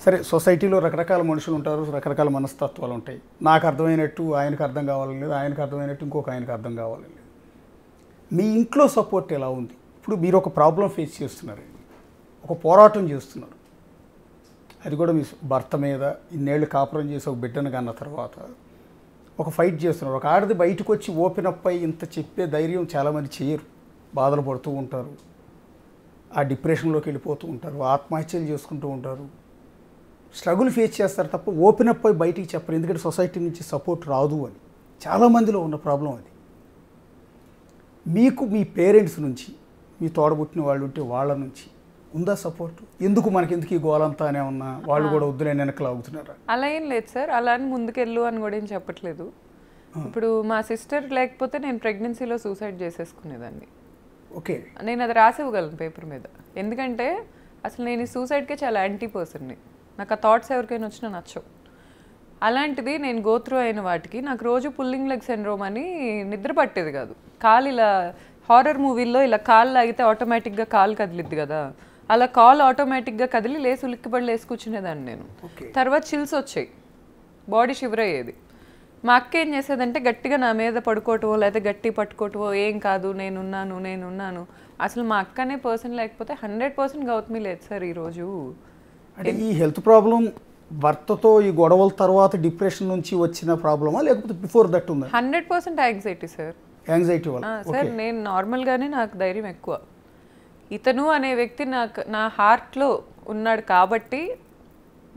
సరే సొసైటీలో రకరకాల మనుషులు ఉంటారు, రకరకాల మనస్తత్వాలు ఉంటాయి. నాకు అర్థమైనట్టు ఆయనకు అర్థం కావాలని లేదు, ఆయనకు అర్థమైనట్టు ఇంకొక ఆయనకు అర్థం కావాలని లేదు. మీ ఇంట్లో సపోర్ట్ ఎలా ఉంది? ఇప్పుడు మీరు ఒక ప్రాబ్లం ఫేస్ చేస్తున్నారు, ఒక పోరాటం చేస్తున్నారు, అది కూడా మీ భర్త మీద ఇన్నేళ్ళు కాపురం చేసి ఒక బిడ్డను కన్న తర్వాత ఒక ఫైట్ చేస్తున్నారు. ఒక ఆడది బయటకు వచ్చి ఓపెన్ అప్ అయ్యి ఇంత చెప్పే ధైర్యం చాలామంది చేయరు, బాధలు పడుతూ ఉంటారు, ఆ డిప్రెషన్లోకి వెళ్ళిపోతూ ఉంటారు, ఆత్మహత్యలు చేసుకుంటూ ఉంటారు, స్ట్రగుల్ ఫేస్ చేస్తారు తప్ప ఓపెన్ అప్ అయ్యి బయటికి చెప్పరు. ఎందుకంటే సొసైటీ నుంచి సపోర్ట్ రాదు అని చాలామందిలో ఉన్న ప్రాబ్లం అది. మీకు మీ పేరెంట్స్ నుంచి, మీ తోడబుట్టిన వాళ్ళు ఉంటే వాళ్ళ నుంచి ఉందా సపోర్ట్? ఎందుకు మనకెందుకు ఈ గోలంతా అనే ఉన్నా వాళ్ళు కూడా వద్దులేని వెనకలు అవుతున్నారా? అలా ఏం లేదు సార్, అలా అని ముందుకెళ్ళు అని కూడా ఏం చెప్పట్లేదు. ఇప్పుడు మా సిస్టర్ లేకపోతే నేను ప్రెగ్నెన్సీలో సూసైడ్ చేసేసుకునేదాన్ని. ఓకే, నేను అది రాసి ఇవ్వగలను పేపర్ మీద. ఎందుకంటే అసలు నేను ఈ సూసైడ్కే చాలా యాంటీ పర్సన్ని. నాకు ఆ థాట్స్ ఎవరికైనా వచ్చినా నచ్చవు. అలాంటిది నేను గోత్రూ అయిన వాటికి నాకు రోజు పుల్లింగ్ లెగ్ సిండ్రోమ్ అని నిద్ర పట్టేది కాదు. కాలు ఇలా హారర్ మూవీల్లో ఇలా కాలు లాగితే ఆటోమేటిక్గా కాలు కదిలిద్ది కదా, అలా కాల్ ఆటోమేటిక్గా కదిలి లేసి ఉలిక్కిపడి లేసి కూర్చునేదాన్ని నేను. తర్వాత చిల్స్ వచ్చాయి, బాడీ షివర్ అయ్యేది. మా అక్క ఏం చేసేదంటే గట్టిగా నా మీద పడుకోవటమో లేకపోతే గట్టి పట్టుకోవటమో, ఏం కాదు నేనున్నాను. అసలు మా అక్కనే పర్సన్ లేకపోతే 100% గౌతమి లేదు సార్ ఈరోజు. అంటే ఈ హెల్త్ ప్రాబ్లం భర్తతో ఈ గొడవల తర్వాత డిప్రెషన్ నుంచి వచ్చిన ప్రాబ్లమా లేకపోతే బిఫోర్ దట్ ఉందా? 100% యాంగ్జైటీ సార్. యాంగ్జైటీ వల్ల సార్ నేను నార్మల్గానే నాకు ధైర్యం ఎక్కువ. ఇతను అనే వ్యక్తి నా హార్ట్లో ఉన్నాడు కాబట్టి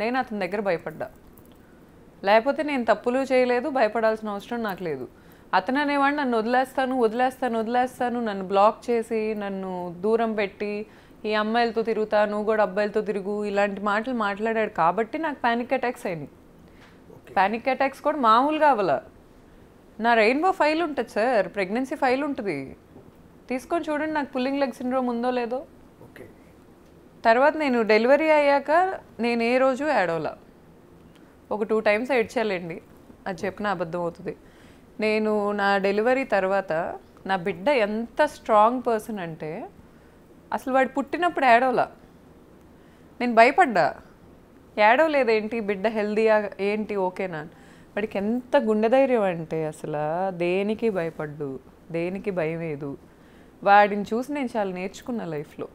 నేను అతని దగ్గర భయపడ్డా. లేకపోతే నేను తప్పులు చేయలేదు, భయపడాల్సిన అవసరం నాకు లేదు. అతను అనేవాడు నన్ను వదిలేస్తాను, నన్ను బ్లాక్ చేసి నన్ను దూరం పెట్టి ఈ అమ్మాయిలతో తిరుగుతా, నువ్వు కూడా అబ్బాయిలతో తిరుగు, ఇలాంటి మాటలు మాట్లాడాడు కాబట్టి నాకు ప్యానిక్ అటాక్స్ అయినాయి. ప్యానిక్ అటాక్స్ కూడా మామూలుగా అవ్వాల. నా రెయిన్బో ఫైల్ ఉంటుంది సార్, ప్రెగ్నెన్సీ ఫైల్ ఉంటుంది, తీసుకొని చూడండి నాకు పుల్లింగ్ లెగ్ సిండ్రోమ్ ఉందో లేదో. తర్వాత నేను డెలివరీ అయ్యాక నేను ఏ రోజు ఏడవలా. ఒక 2 times ఏడ్చాలండి, అది చెప్పిన అబద్ధం అవుతుంది. నేను నా డెలివరీ తర్వాత నా బిడ్డ ఎంత స్ట్రాంగ్ పర్సన్ అంటే అసలు వాడు పుట్టినప్పుడు ఏడవలా. నేను భయపడ్డా, ఏడవలేదేంటి బిడ్డ హెల్దీగా ఏంటి ఓకేనా. వాడికి ఎంత గుండె ధైర్యం అంటే అసలు దేనికి భయపడ్డు, దేనికి భయం లేదు. వాడిని చూసి నేను చాలా నేర్చుకున్నా లైఫ్లో.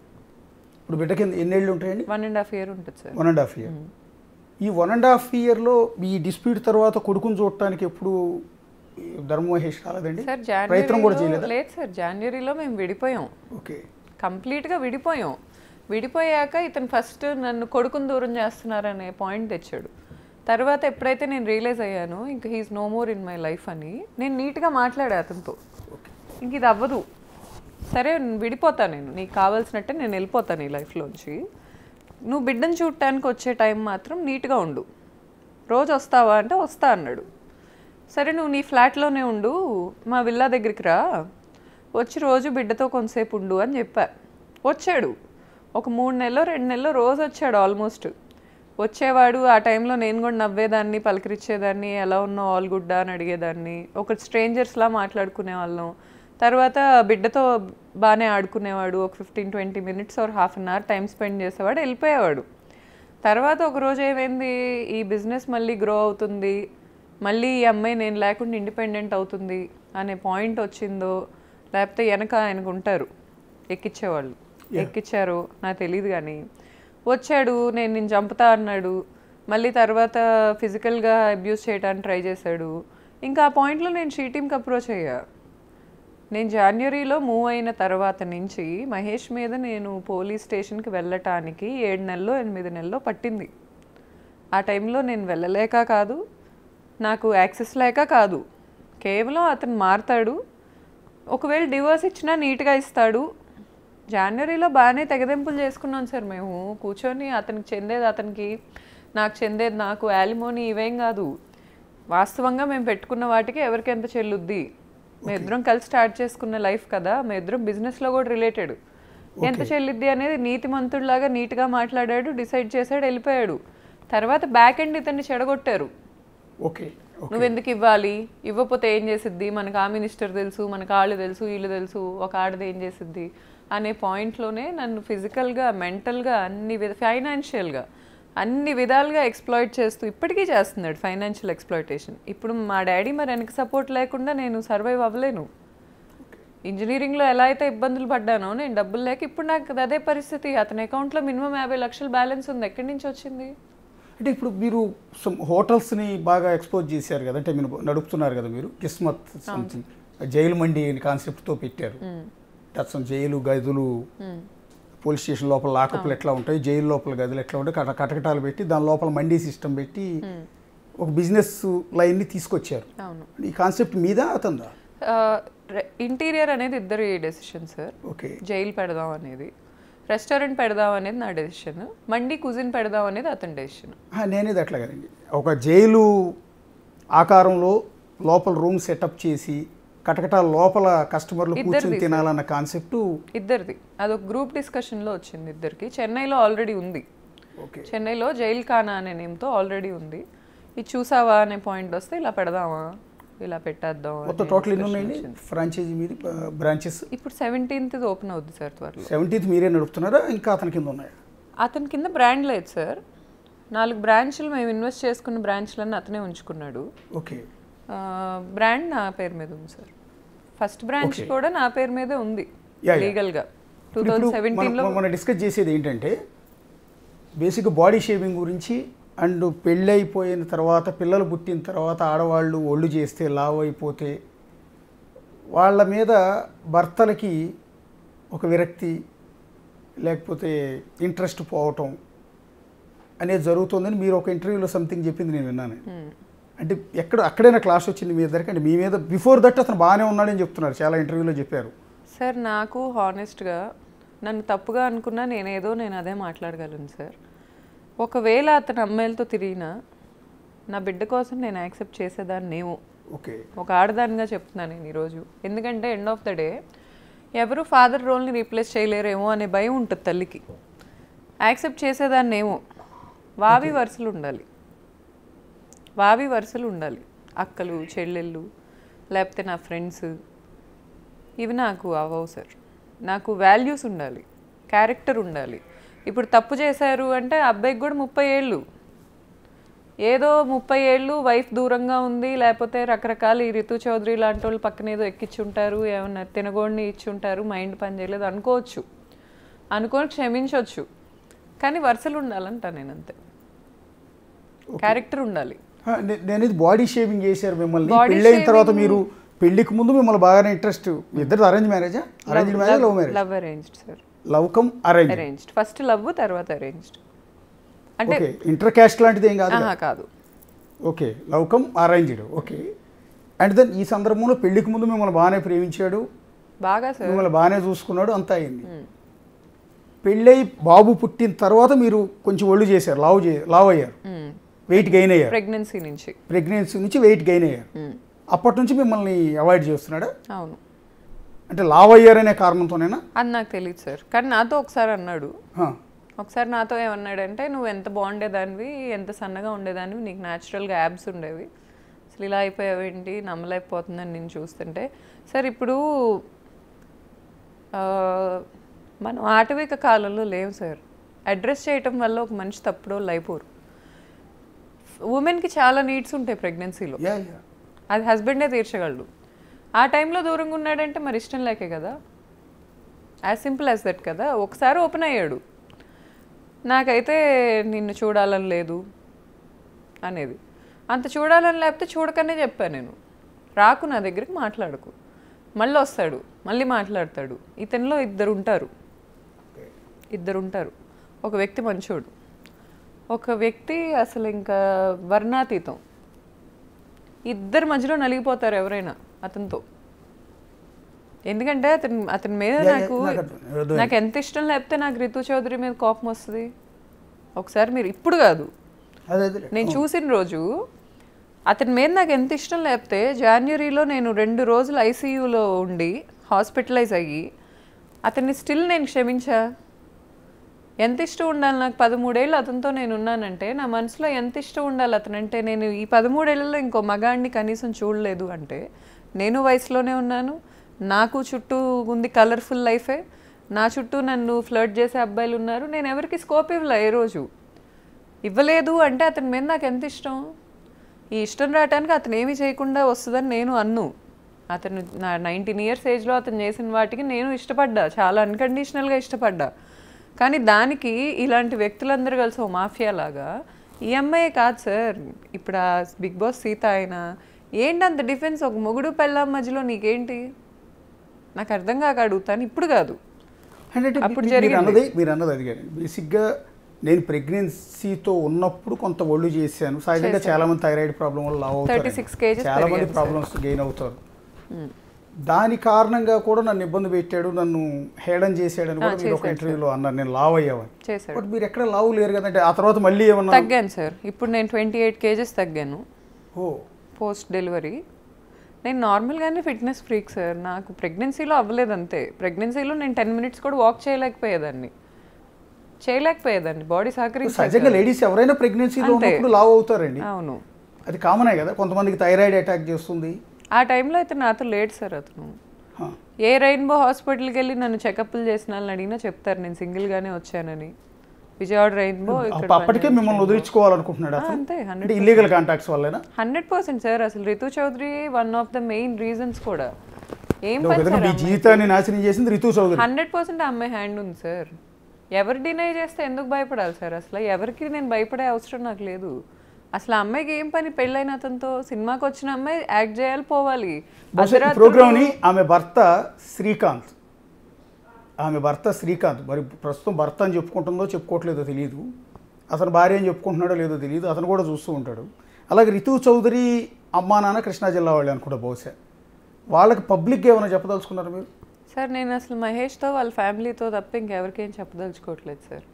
ఇప్పుడు బిడ్డకి ఎన్నేళ్ళు ఉంటాయండి? 1.5 years ఉంటుంది సార్. 1.5 year. ఈ 1.5 yearలో ఈ డిస్ప్యూట్ తర్వాత కొడుకుని చూడటానికి ఎప్పుడు ధర్మ మహేష్ రాలేదండి? సార్ ప్రయత్నం కూడా చేయలేదు? లేదు సార్, జనవరిలో మేము విడిపోయాం. ఓకే, కంప్లీట్గా విడిపోయాం. విడిపోయాక ఇతను ఫస్ట్ నన్ను కొడుకుని దూరం చేస్తున్నారనే పాయింట్ తెచ్చాడు. తర్వాత ఎప్పుడైతే నేను రియలైజ్ అయ్యానో ఇంకా he's no more in my life అని నేను నీట్గా మాట్లాడా అతనితో. ఇంక ఇది అవ్వదు, సరే విడిపోతా, నేను నీకు కావాల్సినట్టే నేను వెళ్ళిపోతాను ఈ లైఫ్లోంచి. నువ్వు బిడ్డను చూడటానికి వచ్చే టైం మాత్రం నీట్గా ఉండు, రోజు వస్తావా అంటే వస్తా అన్నాడు. సరే నువ్వు నీ ఫ్లాట్లోనే ఉండు, మా విల్లా దగ్గరికి రా, వచ్చి రోజు బిడ్డతో కొంతసేపు ఉండు అని చెప్పా. వచ్చాడు, ఒక 3 నెలలో 2 నెలలో రోజు వచ్చాడు. ఆల్మోస్ట్ వచ్చేవాడు. ఆ టైంలో నేను కూడా నవ్వేదాన్ని, పలకరించేదాన్ని, ఎలా ఉన్నావు, ఆల్ గుడ్డా అని అడిగేదాన్ని. ఒక స్ట్రేంజర్స్లా మాట్లాడుకునే వాళ్ళం. తర్వాత బిడ్డతో బాగానే ఆడుకునేవాడు. ఒక 15-20 minutes or half an hour time spend చేసేవాడు, వెళ్ళిపోయేవాడు. తర్వాత ఒకరోజు ఏమైంది, ఈ బిజినెస్ మళ్ళీ గ్రో అవుతుంది, మళ్ళీ ఈ అమ్మాయి నేను లేకుండా ఇండిపెండెంట్ అవుతుంది అనే పాయింట్ వచ్చిందో, లేకపోతే వెనక ఆయనకు ఉంటారు ఎక్కించేవాళ్ళు, ఎక్కిచ్చారు నాకు తెలియదు. కానీ వచ్చాడు, నేను చంపుతా అన్నాడు. మళ్ళీ తర్వాత ఫిజికల్గా అబ్యూస్ చేయడానికి ట్రై చేశాడు. ఇంకా ఆ పాయింట్లో నేను షీ టీమ్కి అప్రోచ్ అయ్యా. నేను జనవరిలో మూవ్ అయిన తర్వాత నుంచి మహేష్ మీద నేను పోలీస్ స్టేషన్కి వెళ్ళటానికి 7 నెలలో 8 నెలలో పట్టింది. ఆ టైంలో నేను వెళ్ళలేక కాదు, నాకు యాక్సెస్ లేక కాదు, కేవలం అతను మారుతాడు, ఒకవేళ డివోర్స్ ఇచ్చినా నీట్గా ఇస్తాడు. జనవరిలో బాగానే తెగదెంపులు చేసుకున్నాం సార్ మేము కూర్చొని. అతనికి చెందేది అతనికి, నాకు చెందేది నాకు, యాలిమోని ఇవేం కాదు. వాస్తవంగా మేము పెట్టుకున్న వాటికి ఎవరికి ఎంత చెల్లుద్ది, మేము ఇద్దరం కలిసి స్టార్ట్ చేసుకున్న లైఫ్ కదా, మేము ఇద్దరం బిజినెస్లో కూడా రిలేటెడ్, ఎంత చెల్లిద్ది అనేది నీతిమంతుడిలాగా నీట్గా మాట్లాడాడు, డిసైడ్ చేశాడు, వెళ్ళిపోయాడు. తర్వాత బ్యాక్ ఎండ్ ఇతన్ని చెడగొట్టారు. ఓకే, నువ్వెందుకు ఇవ్వాలి, ఇవ్వకపోతే ఏం చేసిద్ది, మనకు ఆ మినిస్టర్ తెలుసు, మనకు వాళ్ళు తెలుసు, వీళ్ళు తెలుసు, ఒక ఆడది ఏం చేసిద్ది అనే పాయింట్లోనే నన్ను ఫిజికల్గా, మెంటల్గా, ఫైనాన్షియల్గా అన్ని విధాలుగా ఎక్స్ప్లాయిట్ చేస్తూ ఇప్పటికీ చేస్తున్నాడు. Financial exploitation. ఇప్పుడు మా డాడీ మరి వెనక సపోర్ట్ లేకుండా నేను సర్వైవ్ అవ్వలేను. ఇంజనీరింగ్లో ఎలా అయితే ఇబ్బందులు పడ్డానో, నేను డబ్బులు లేక ఇప్పుడు నాకు అదే పరిస్థితి. అతని అకౌంట్లో మినిమం 50 లక్షల బ్యాలెన్స్ ఉంది, ఎక్కడి నుంచి వచ్చింది? అంటే ఇప్పుడు మీరు హోటల్స్ని బాగా ఎక్స్పోజ్ చేశారు కదా, అంటే మీరు నడుపుతున్నారు కదా, మీరు కిస్మత్ సంథింగ్ జైలు మండి అని కాన్సెప్ట్తో పెట్టారు. జైలు గదులు, పోలీస్ స్టేషన్ లోపల లాకప్లు ఎట్లా ఉంటాయి, జైలు లోపల గదులు ఎట్లా ఉంటాయి, కటకటాలు పెట్టి దాని లోపల మండీ సిస్టమ్ పెట్టి ఒక బిజినెస్ లైన్ని తీసుకొచ్చారు. ఈ కాన్సెప్ట్ మీద అతందా? ఇంటీరియర్ అనేది ఇద్దరి డెసిషన్ సార్. ఓకే, జైలు పెడదాం అనేది, రెస్టారెంట్ పెడదాం అనేది నా డెసిషన్, మండీ కుజిన్ పెడదాం అనేది అతని డెసిషన్. నేనేది అట్లా కదండి, ఒక జైలు ఆకారంలో లోపల రూమ్ సెటప్ చేసి కటకటాల లోపల కస్టమర్లు కూర్చొని తినాలన్న కాన్సెప్ట్ ఇద్దరిది. అదొక గ్రూప్ డిస్కషన్లో వచ్చింది ఇద్దరికి. చెన్నైలో ఆల్రెడీ ఉంది. ఓకే, చెన్నైలో జైల్ ఖానా అనే నేమ్తో ఆల్రెడీ ఉంది. ఇది చూసావా అనే పాయింట్ వస్తే ఇలా పెడదామా, ఇలా పెట్టేద్దాం. మొత్తం టోటల్ ఎన్ని ఉన్నాయండి ఫ్రాంచైజీ మీద బ్రాంచెస్? ఇప్పుడు 17th ఓపెన్ అవుద్ది సార్ త్వరలో. 17th మీరే నడుపుతున్నారా, ఇంకా అతని కింద ఉన్నాయా? అతని కింద బ్రాండ్ లేదు సార్. 4 బ్రాంచ్లు మేము ఇన్వెస్ట్ చేసుకున్న బ్రాంచ్లన్నీ అతనే ఉంచుకున్నాడు. ఓకే, బ్రాండ్ నా పేరు మీద ఉంది సార్. ఫస్ట్ బ్రాంచ్ కూడా నా పేరు మీదే ఉంది లీగల్గా. 2017లో మనం డిస్కస్ చేసేది ఏంటంటే బేసిక్గా బాడీ షేవింగ్ గురించి. అండ్ పెళ్ళి అయిపోయిన తర్వాత, పిల్లలు పుట్టిన తర్వాత ఆడవాళ్ళు ఒళ్ళు చేస్తే లావు అయిపోతే వాళ్ళ మీద భర్తలకి ఒక విరక్తి లేకపోతే ఇంట్రెస్ట్ పోవటం అనేది జరుగుతుందని మీరు ఒక ఇంటర్వ్యూలో సంథింగ్ చెప్పింది నేను విన్నాను. అంటే అక్కడైనా క్లాస్ వచ్చింది మీ ఇద్దరికి? అంటే మీ మీద బిఫోర్ దట్ అతను బాగానే ఉన్నాడని చెప్తున్నారు, చాలా ఇంటర్వ్యూలో చెప్పారు. సార్ నాకు హానెస్ట్గా నన్ను తప్పుగా అనుకున్నా నేను అదే మాట్లాడగలను సార్. ఒకవేళ అతను అమ్మాయిలతో తిరిగినా నా బిడ్డ కోసం నేను యాక్సెప్ట్ చేసేదాన్నేమో. ఓకే, ఒక ఆడదానిగా చెప్తున్నాను నేను ఈరోజు. ఎందుకంటే ఎండ్ ఆఫ్ ద డే ఎవరు ఫాదర్ రోల్ని రీప్లేస్ చేయలేరేమో అనే భయం ఉంటుంది తల్లికి. యాక్సెప్ట్ చేసేదాన్నేమో. వావి వరుసలు ఉండాలి, అక్కలు, చెల్లెళ్ళు, లేకపోతే నా ఫ్రెండ్స్, ఇవి నాకు అవ్వవు సార్. నాకు వాల్యూస్ ఉండాలి, క్యారెక్టర్ ఉండాలి. ఇప్పుడు తప్పు చేశారు అంటే అబ్బాయికి కూడా 30 ఏళ్ళు, ఏదో 30 ఏళ్ళు వైఫ్ దూరంగా ఉంది, లేకపోతే రకరకాల ఈ రితు చౌదరి లాంటి వాళ్ళు పక్కన ఏదో ఎక్కించుంటారు, ఏమన్నా తినగోడిని ఇచ్చుంటారు, మైండ్ పని చేయలేదు అనుకోవచ్చు, అనుకొని క్షమించవచ్చు. కానీ వరుసలు ఉండాలంట నేను, అంతే. క్యారెక్టర్ ఉండాలి. నేను ఇది బాడీ షేవింగ్ చేశారు మిమ్మల్ని పెళ్ళైన తర్వాత. మీరు పెళ్లికి ముందు మిమ్మల్ని బాగానే ఇంట్రెస్ట్, ఇద్దరు అరేంజ్ మ్యారేజా? Arranged marriage, love marriage? Love arranged sir. Love come arranged. First love, తర్వాత అరేంజ్డ్. అంటే ఇంటర్ క్యాస్ట్ లాంటిది ఏం కాదు? కాదు. Okay, love come arranged. Okay, and then ఈ సందర్భంలో పెళ్లికి ముందు మిమ్మల్ని బాగానే ప్రేమించాడు, బాగా సార్. మిమ్మల్ని బాగానే చూసుకున్నాడు, అంతా అయింది. పెళ్ళై బాబు పుట్టిన తర్వాత మీరు కొంచెం ఒళ్ళు చేశారు, లావ్ అయ్యారు, వెయిట్ గెయిన్ అయ్యారు. ప్రెగ్నెన్సీ నుంచి వెయిట్ గెయిన్ అయ్యారు. అప్పటి నుంచి మిమ్మల్ని అవాయిడ్ చేస్తున్నాడా? అవును. అంటే లావ్ అయ్యారనే కారణంతోనేనా? అది నాకు తెలియదు సార్, కానీ నాతో ఒకసారి అన్నాడు. ఒకసారి నాతో ఏమన్నాడంటే, నువ్వు ఎంత బాగుండేదానివి, ఎంత సన్నగా ఉండేదానివి, నీకు న్యాచురల్గా యాబ్స్ ఉండేవి, అసలు ఇలా అయిపోయావేంటి, నమ్మలేకపోతుందని నేను చూస్తుంటే. సార్ ఇప్పుడు మనం ఆటవిక కాలంలో లేవు సార్. అడ్రస్ చేయటం వల్ల ఒక మనిషి తప్పుడోళ్ళు అయిపోరు. ఉమెన్కి చాలా నీడ్స్ ఉంటాయి ప్రెగ్నెన్సీలో, అది హస్బెండే తీర్చగలడు. ఆ టైంలో దూరంగా ఉన్నాడంటే మరి ఇష్టం లేకే కదా, యాజ్ సింపుల్ యాజ్ దట్ కదా. ఒకసారి ఓపెన్ అయ్యాడు, నాకైతే నిన్ను చూడాలని లేదు అనేది. అంత చూడాలని లేకపోతే చూడకనే చెప్పాను నేను, రాకు నా దగ్గరికి, మాట్లాడకు. మళ్ళీ వస్తాడు, మళ్ళీ మాట్లాడతాడు. ఇతనిలో ఇద్దరు ఉంటారు. ఒక వ్యక్తి మంచోడు, ఒక వ్యక్తి అసలు ఇంకా వర్ణాతీతం. ఇద్దరి మధ్యలో నలిగిపోతారు ఎవరైనా అతనితో. ఎందుకంటే అతని మీద నాకు ఎంత ఇష్టం లేకపోతే నాకు రితు చౌదరి మీద కోపం వస్తుంది. ఒకసారి మీరు, ఇప్పుడు కాదు, నేను చూసిన రోజు అతని మీద నాకు ఎంత ఇష్టం లేకపోతే జనవరిలో నేను 2 రోజులు ఐసీయూలో ఉండి హాస్పిటలైజ్ అయ్యి అతన్ని స్టిల్ నేను క్షమించా. ఎంత ఇష్టం ఉండాలి నాకు? 13 ఏళ్ళు అతనితో నేను ఉన్నానంటే నా మనసులో ఎంత ఇష్టం ఉండాలి అతనంటే. నేను ఈ 13 ఏళ్ళలో ఇంకో మగాడిని కనీసం చూడలేదు అంటే, నేను వయసులోనే ఉన్నాను, నాకు చుట్టూ ఉంది కలర్ఫుల్ లైఫే, నా చుట్టూ నన్ను ఫ్లర్ట్ చేసే అబ్బాయిలు ఉన్నారు. నేను ఎవరికి స్కోప్ ఇవ్వలే ఏ రోజు, ఇవ్వలేదు. అంటే అతని మీద నాకు ఎంత ఇష్టం. ఈ ఇష్టం రావటానికి అతను ఏమీ చేయకుండా వస్తుందని నేను అన్ను. అతను నా 19 ఇయర్స్ ఏజ్లో అతను చేసిన వాటికి నేను ఇష్టపడ్డా, చాలా అన్కండిషనల్గా ఇష్టపడ్డా. కానీ దానికి ఇలాంటి వ్యక్తులందరూ కలిసి ఓ మాఫియా లాగా, ఈ అమ్మాయి కాదు సార్, ఇప్పుడు ఆ బిగ్ బాస్ సీత అయినా ఏంటి అంత డిఫెన్స్? ఒక మొగుడు పెళ్ళాం మధ్యలో నీకేంటి? నాకు అర్థం కాక అడుగుతాను, ఇప్పుడు కాదు, అప్పుడు జరిగింది. మీరు అన్నది అది కానీ బేసిక్గా నేను ప్రెగ్నెన్సీతో ఉన్నప్పుడు కొంత ఒళ్ళు చేశాను. సహజంగా చాలా మంది థైరాయిడ్ ప్రాబ్లం వల్ల లావ్ అవుతారు, 36 kgs చాలా మంది ప్రాబ్లమ్స్ గెయిన్ అవుతారు. దాని కారణంగా కూడా నన్ను ఇబ్బంది పెట్టాడు, నన్ను హేళన చేశాడని కూడా మీరు ఒక ఇంటర్వ్యూలో అన్నారు, నేను లావ్ అయ్యావని. బట్ మీరు ఎక్కడ లావ్ లేరు కదంటే. ఆ తర్వాత మళ్ళీ ఏమన్నా? తగ్గాను సార్, ఇప్పుడు నేను 28 kgs తగ్గాను పోస్ట్ డెలివరీ. నేను నార్మల్గానే ఫిట్నెస్ ఫ్రీక్ సార్, నాకు ప్రెగ్నెన్సీలో అవ్వలేదు అంతే. ప్రెగ్నెన్సీలో నేను 10 minutes కూడా వాక్ చేయలేకపోయేదాన్ని, బాడీ సహకరించి. సహజంగా లేడీస్ ఎవరైనా ప్రెగ్నెన్సీలో ఉన్నప్పుడు లావ్ అవుతారండి. అవును, అది కామనే కదా. కొంతమందికి థైరాయిడ్ అటాక్ చేస్తుంది. ఆ టైంలో అయితే నాతో లేట్ సార్ అతను. ఏ రెయిన్బో హాస్పిటల్కి వెళ్ళి నన్ను చెకప్లు చేసిన వాళ్ళని అడిగినా చెప్తారు నేను సింగిల్గానే వచ్చానని. విజయవాడ రెయిన్బో అప్పటికే మిమ్మల్ని వదిలించుకోవాలనుకుంటున్నాడు అంతే. ఇల్లీగల్ కాంటాక్ట్స్ వల్లేనా? 100% సార్. అసలు Ritu Chowdary one of the main reasons కూడా. ఏం మీ జీవితాన్ని నాశనం చేసింది రితు చౌదరి. 100% ఆ అమ్మాయి హ్యాండ్ ఉంది సార్. ఎవరు డినై చేస్తే ఎందుకు భయపడాలి సార్? అసలు ఎవరికి నేను భయపడే అవసరం నాకు లేదు. అసలు ఆ అమ్మాయికి ఏం పని? పెళ్ళైన అతనితో సినిమాకి వచ్చిన అమ్మాయి యాక్ట్ చేయాలి, పోవాలి. ప్రోగ్రామ్ని ఆమె భర్త శ్రీకాంత్ మరి ప్రస్తుతం భర్త అని చెప్పుకుంటుందో చెప్పుకోవట్లేదో తెలియదు, అతను భార్య అని చెప్పుకుంటున్నాడో లేదో తెలియదు, అతను కూడా చూస్తూ ఉంటాడు. అలాగే రితు చౌదరి అమ్మా నాన్న కృష్ణా జిల్లా వాళ్ళు అనుకుంటా బహుశా. వాళ్ళకి పబ్లిక్గా ఏమైనా చెప్పదలుచుకున్నారు మీరు? సార్ నేను అసలు మహేష్తో వాళ్ళ ఫ్యామిలీతో తప్ప ఇంకెవరికేం చెప్పదలుచుకోవట్లేదు సార్.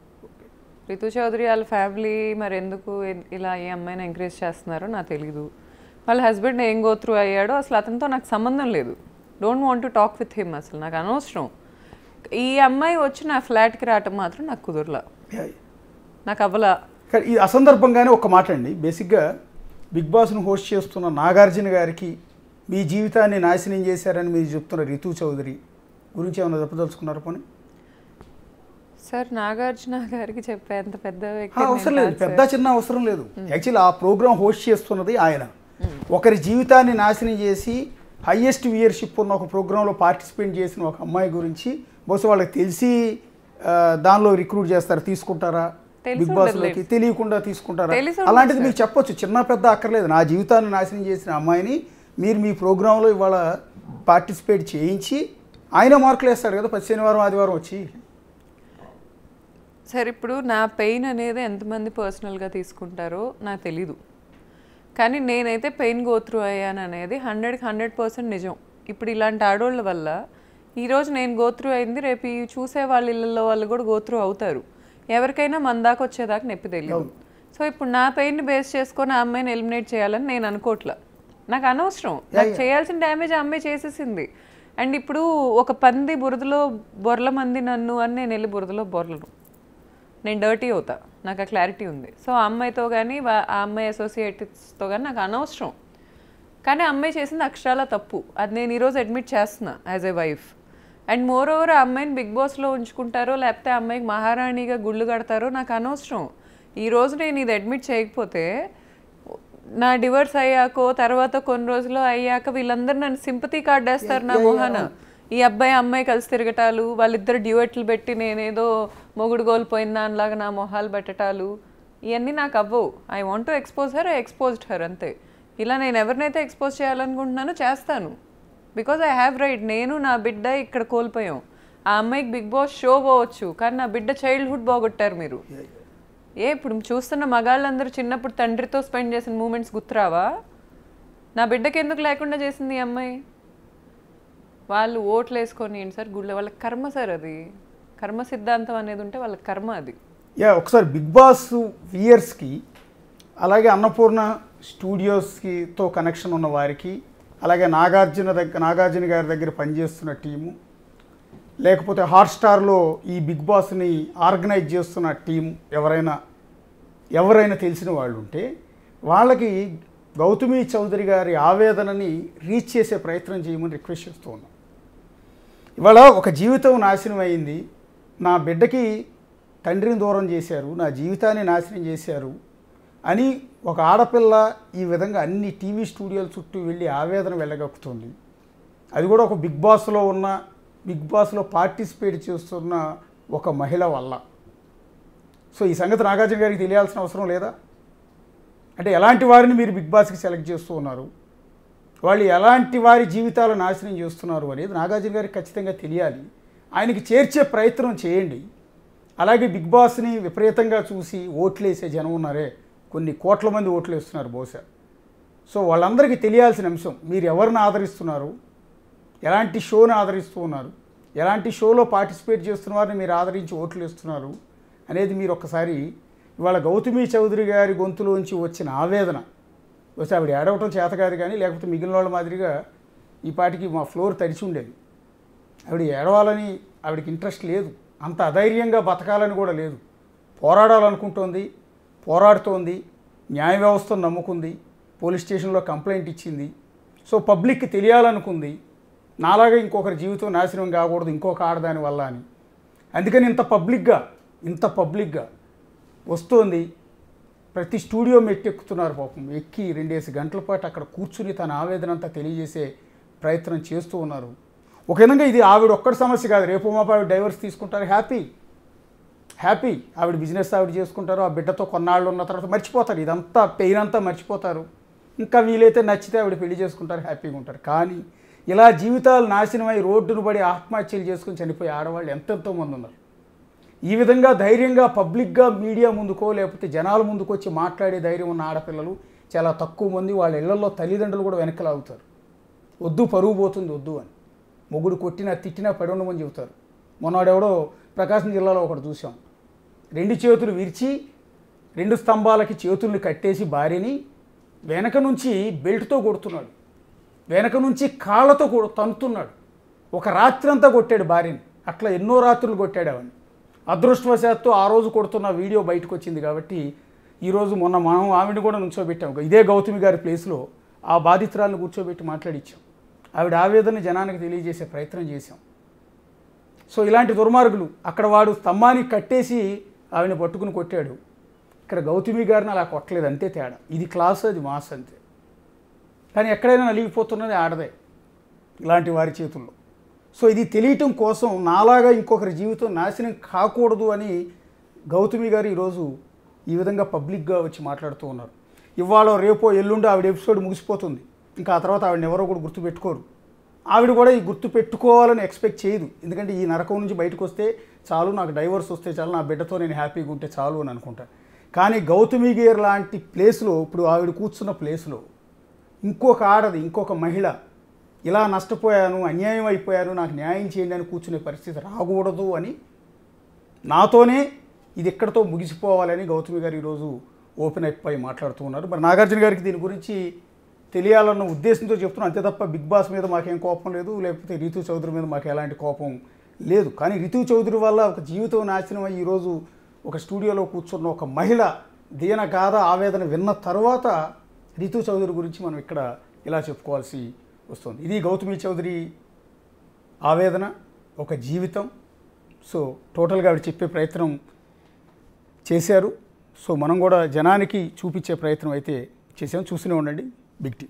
రితు చౌదరి వాళ్ళ ఫ్యామిలీ మరి ఎందుకు ఇలా ఈ అమ్మాయిని ఎంకరేజ్ చేస్తున్నారో నాకు తెలీదు. వాళ్ళ హస్బెండ్ ఏం గో త్రూ అయ్యాడో అసలు అతనితో నాకు సంబంధం లేదు. Don't want to talk with him. అసలు నాకు అనవసరం. ఈ అమ్మాయి వచ్చి నా ఫ్లాట్కి రావటం మాత్రం నాకు కుదరలా, నాకు అవ్వలా. ఈ అసందర్భంగానే ఒక మాట అండి, బేసిక్గా బిగ్ బాస్ను హోస్ట్ చేస్తున్న నాగార్జున గారికి మీ జీవితాన్ని నాశనం చేశారని మీరు చెప్తున్న రితు చౌదరి గురించి ఏమైనా చెప్పదలుచుకున్నారు? పోనీ సార్ నాగార్జున గారికి చెప్పేంత పెద్ద అవసరం లేదు, పెద్ద చిన్న అవసరం లేదు. యాక్చువల్లీ ఆ ప్రోగ్రామ్ హోస్ట్ చేస్తున్నది ఆయన. ఒకరి జీవితాన్ని నాశనం చేసి హైయెస్ట్ వ్యూయర్షిప్ ఉన్న ఒక ప్రోగ్రాంలో పార్టిసిపేట్ చేసిన ఒక అమ్మాయి గురించి బహుశా వాళ్ళకి తెలిసి దానిలో రిక్రూట్ చేస్తారు, తీసుకుంటారా? బిగ్ బాస్లోకి తెలియకుండా తీసుకుంటారా? అలాంటిది మీకు చెప్పొచ్చు, చిన్న పెద్ద అక్కర్లేదు. నా జీవితాన్ని నాశనం చేసిన అమ్మాయిని మీరు మీ ప్రోగ్రాంలో ఇవాళ పార్టిసిపేట్ చేయించి ఆయన మార్కులు వేస్తాడు కదా ప్రతి శనివారం ఆదివారం వచ్చి. సార్ ఇప్పుడు నా పెయిన్ అనేది ఎంతమంది పర్సనల్గా తీసుకుంటారో నాకు తెలీదు. కానీ నేనైతే పెయిన్ గో త్రూ అయ్యాను అనేది 100% నిజం. ఇప్పుడు ఇలాంటి ఆడోళ్ళ వల్ల ఈరోజు నేను గో త్రూ అయింది, రేపు ఈ చూసే వాళ్ళ ఇళ్ళల్లో వాళ్ళు కూడా గో త్రూ అవుతారు. ఎవరికైనా మన దాకా వచ్చేదాకా నొప్పి తెలియదు. సో ఇప్పుడు నా పెయిన్ని బేస్ చేసుకొని ఆ అమ్మాయిని ఎలిమినేట్ చేయాలని నేను అనుకోవట్లా. నాకు అనవసరం. నాకు చేయాల్సిన డ్యామేజ్ ఆ అమ్మాయి చేసేసింది. అండ్ ఇప్పుడు ఒక పంది బురదలో బొర్ల మంది నన్ను అని నేను వెళ్ళి బురదలో బొర్లను, నేను డర్టీ అవుతా. నాకు ఆ క్లారిటీ ఉంది. సో ఆ అమ్మాయితో కానీ ఆ అమ్మాయి అసోసియేట్స్తో కానీ నాకు అనవసరం. కానీ ఆ అమ్మాయి చేసింది అక్షరాల తప్పు. అది నేను ఈరోజు అడ్మిట్ చేస్తున్నా as a wife. And more over ఆ అమ్మాయిని బిగ్ బాస్లో ఉంచుకుంటారో లేకపోతే ఆ అమ్మాయికి మహారాణిగా గుళ్ళు కడతారో నాకు అనవసరం. ఈరోజు నేను ఇది అడ్మిట్ చేయకపోతే నా డివర్స్ అయ్యాకో తర్వాత కొన్ని రోజులు అయ్యాక వీళ్ళందరూ నన్ను సింపతి కార్డ్ వేస్తారు నా మొహాన. ఈ అబ్బాయి అమ్మాయి కలిసి తిరగటాలు, వాళ్ళిద్దరు డ్యూయెట్లు పెట్టి నేనేదో మొగుడు కోల్పోయిన దానిలాగా నా మొహాలు పెట్టటాలు, ఇవన్నీ నాకు అవ్వవు. I want to expose her, I exposed her అంతే. ఇలా నేను ఎవరినైతే ఎక్స్పోజ్ చేయాలనుకుంటున్నానో చేస్తాను. Because I have right. నేను నా బిడ్డ ఇక్కడ కోల్పోయాం. ఆ అమ్మాయికి బిగ్ బాస్ షో పోవచ్చు, కానీ నా బిడ్డ చైల్డ్హుడ్ బాగొట్టారు మీరు. ఇప్పుడు చూస్తున్న మగాళ్ళందరూ చిన్నప్పుడు తండ్రితో స్పెండ్ చేసిన మూమెంట్స్ గుర్తురావా? నా బిడ్డకి ఎందుకు లేకుండా చేసింది ఈ అమ్మాయి? వాళ్ళు ఓట్లు వేసుకొని ఏంటి సార్ గుళ్ళ, వాళ్ళ కర్మ సార్. అది కర్మ సిద్ధాంతం అనేది ఉంటే వాళ్ళ కర్మ అది. ఒకసారి బిగ్ బాస్ వ్యూయర్స్కి, అలాగే అన్నపూర్ణ స్టూడియోస్కితో కనెక్షన్ ఉన్న వారికి, అలాగే నాగార్జున గారి దగ్గర పనిచేస్తున్న టీము, లేకపోతే హాట్స్టార్లో ఈ బిగ్ బాస్ని ఆర్గనైజ్ చేస్తున్న టీం ఎవరైనా తెలిసిన వాళ్ళు ఉంటే వాళ్ళకి గౌతమి చౌదరి గారి ఆవేదనని రీచ్ చేసే ప్రయత్నం చేయమని రిక్వెస్ట్ చేస్తూ ఉన్నాం. ఇవాళ ఒక జీవితం నాశనం అయింది, నా బిడ్డకి తండ్రిని దూరం చేశారు, నా జీవితాన్ని నాశనం చేశారు అని ఒక ఆడపిల్ల ఈ విధంగా అన్ని టీవీ స్టూడియోల చుట్టూ వెళ్ళి ఆవేదన వెళ్ళగక్కుతుంది. అది కూడా ఒక బిగ్ బాస్లో పార్టిసిపేట్ చేస్తున్న ఒక మహిళ వల్ల. సో ఈ సంగతి నాగార్జున గారికి తెలియాల్సిన అవసరం లేదా? అంటే ఎలాంటి వారిని మీరు బిగ్ బాస్కి సెలెక్ట్ చేస్తూ ఉన్నారు, వాళ్ళు ఎలాంటి వారి జీవితాలు నాశనం చేస్తున్నారు అనేది నాగార్జున గారికి ఖచ్చితంగా తెలియాలి. ఆయనకి చేర్చే ప్రయత్నం చేయండి. అలాగే బిగ్ బాస్ని విపరీతంగా చూసి ఓట్లేసే జనం ఉన్నారే, కొన్ని కోట్ల మంది ఓట్లు వేస్తున్నారు బహుశా. సో వాళ్ళందరికీ తెలియాల్సిన అంశం, మీరు ఎవరిని ఆదరిస్తున్నారు, ఎలాంటి షోని ఆదరిస్తూ ఉన్నారు, ఎలాంటి షోలో పార్టిసిపేట్ చేస్తున్న వారిని మీరు ఆదరించి ఓట్లు వేస్తున్నారు అనేది మీరు ఒక్కసారి ఇవాళ గౌతమి చౌదరి గారి గొంతులోంచి వచ్చిన ఆవేదన వచ్చి ఆవిడ ఏడవటం చేత కాదు, కానీ లేకపోతే మిగిలిన వాళ్ళ మాదిరిగా ఈ పాటికి మా ఫ్లోర్ తడిచి ఉండేది. ఆవిడ ఏడవాలని ఆవిడకి ఇంట్రెస్ట్ లేదు, అంత అధైర్యంగా బతకాలని కూడా లేదు. పోరాడాలనుకుంటోంది, పోరాడుతోంది, న్యాయ వ్యవస్థను నమ్ముకుంది, పోలీస్ స్టేషన్లో కంప్లైంట్ ఇచ్చింది. సో పబ్లిక్కి తెలియాలనుకుంది నాలాగా ఇంకొకరి జీవితం నాశనం కాకూడదు ఇంకొక ఆడదాని వల్ల అని. అందుకని ఇంత పబ్లిక్గా వస్తోంది. ప్రతి స్టూడియో మెట్టెక్కుతున్నారు పాపం, ఎక్కి 2 గంటల పాటు అక్కడ కూర్చుని తన ఆవేదన అంతా తెలియజేసే ప్రయత్నం చేస్తూ ఉన్నారు. ఒక విధంగా ఇది ఆవిడ ఒక్కటి సమస్య కాదు, రేపు మాపా ఆవిడ డైవర్స్ తీసుకుంటారు, హ్యాపీ. ఆవిడ బిజినెస్ ఆవిడ చేసుకుంటారు, ఆ బిడ్డతో కొన్నాళ్ళు ఉన్న తర్వాత మర్చిపోతారు, ఇదంతా పెయిన్ అంతా మర్చిపోతారు. ఇంకా వీలైతే నచ్చితే ఆవిడ పెళ్లి చేసుకుంటారు, హ్యాపీగా ఉంటారు. కానీ ఇలా జీవితాలు నాశనమై రోడ్డును పడి ఆత్మహత్యలు చేసుకుని చనిపోయే ఆడవాళ్ళు ఎంతెంతో మంది ఉన్నారు. ఈ విధంగా ధైర్యంగా పబ్లిక్గా మీడియా ముందుకో లేకపోతే జనాల ముందుకు వచ్చి మాట్లాడే ధైర్యం ఉన్న ఆడపిల్లలు చాలా తక్కువ మంది. వాళ్ళ ఇళ్లలో తల్లిదండ్రులు కూడా వెనకలాగుతారు, వద్దు పరువు పోతుంది వద్దు అని. మొగుడు కొట్టినా తిట్టినా పడి ఉండమని చెబుతారు. మొన్నడెవడో ప్రకాశం జిల్లాలో ఒకటి చూసాం, 2 చేతులు విరిచి 2 స్తంభాలకి చేతుల్ని కట్టేసి భార్యని వెనక నుంచి బెల్ట్తో కొడుతున్నాడు, వెనక నుంచి కాళ్ళతో తంతున్నాడు. ఒక రాత్రి అంతా కొట్టాడు భార్యని, అట్లా ఎన్నో రాత్రులు కొట్టాడు అవన్నీ. అదృష్టవశాత్తు ఆ రోజు కొడుతున్న వీడియో బయటకు వచ్చింది కాబట్టి ఈరోజు మనం ఆవిడని కూడా నుంచోబెట్టాం, ఇదే గౌతమి గారి ప్లేస్లో ఆ బాధితురాలను కూర్చోబెట్టి మాట్లాడించాం. ఆవిడ ఆవేదన జనానికి తెలియజేసే ప్రయత్నం చేశాం. సో ఇలాంటి దుర్మార్గులు, అక్కడ వాడు స్తంభానికి కట్టేసి ఆవిడని పట్టుకుని కొట్టాడు, ఇక్కడ గౌతమి గారిని అలా కొట్టలేదు, అంతే తేడా. ఇది క్లాస్, అది మాస్ అంతే. కానీ ఎక్కడైనా నలిగిపోతున్నది ఆడదే ఇలాంటి వారి చేతుల్లో. సో ఇది తెలియటం కోసం నాలాగా ఇంకొకరి జీవితం నాశనం కాకూడదు అని గౌతమి గారు ఈరోజు ఈ విధంగా పబ్లిక్గా వచ్చి మాట్లాడుతూ ఉన్నారు. ఇవాళ రేపో ఎల్లుండి ఆవిడ ఎపిసోడ్ ముగిసిపోతుంది, ఇంకా ఆ తర్వాత ఆవిడని ఎవరో కూడా గుర్తుపెట్టుకోరు. ఆవిడ కూడా ఈ గుర్తు పెట్టుకోవాలని ఎక్స్పెక్ట్ చేయదు, ఎందుకంటే ఈ నరకం నుంచి బయటకు వస్తే చాలు, నాకు డైవర్స్ వస్తే చాలు, నా బిడ్డతో నేను హ్యాపీగా ఉంటే చాలు అని అనుకుంటాను. కానీ గౌతమి గేర్ లాంటి ప్లేస్లో, ఇప్పుడు ఆవిడ కూర్చున్న ప్లేస్లో ఇంకొక ఆడది, ఇంకొక మహిళ ఇలా నష్టపోయాను, అన్యాయం అయిపోయాను, నాకు న్యాయం చేయండి అని కూర్చునే పరిస్థితి రాకూడదు అని నాతోనే ఇది ఎక్కడితో ముగిసిపోవాలని గౌతమి గారు ఈరోజు ఓపెన్ అయిపోయి మాట్లాడుతూ ఉన్నారు. మరి నాగార్జున గారికి దీని గురించి తెలియాలన్న ఉద్దేశంతో చెప్తున్నాను, అంతే తప్ప బిగ్ బాస్ మీద మాకేం కోపం లేదు, లేకపోతే రితు చౌదరి మీద మాకు ఎలాంటి కోపం లేదు. కానీ రితు చౌదరి వల్ల ఒక జీవితం నాశనం అయ్యి ఈరోజు ఒక స్టూడియోలో కూర్చున్న ఒక మహిళ దీన గాథ ఆవేదన విన్న తర్వాత రితు చౌదరి గురించి మనం ఇక్కడ ఇలా చెప్పుకోవాల్సి వస్తుంది. ఇది గౌతమి చౌదరి ఆవేదన, ఒక జీవితం. సో టోటల్గా ఆవిడ చెప్పే ప్రయత్నం చేశారు. సో మనం కూడా జనానికి చూపించే ప్రయత్నం అయితే చేసాం. చూస్తూనే ఉండండి బిగ్ టీ.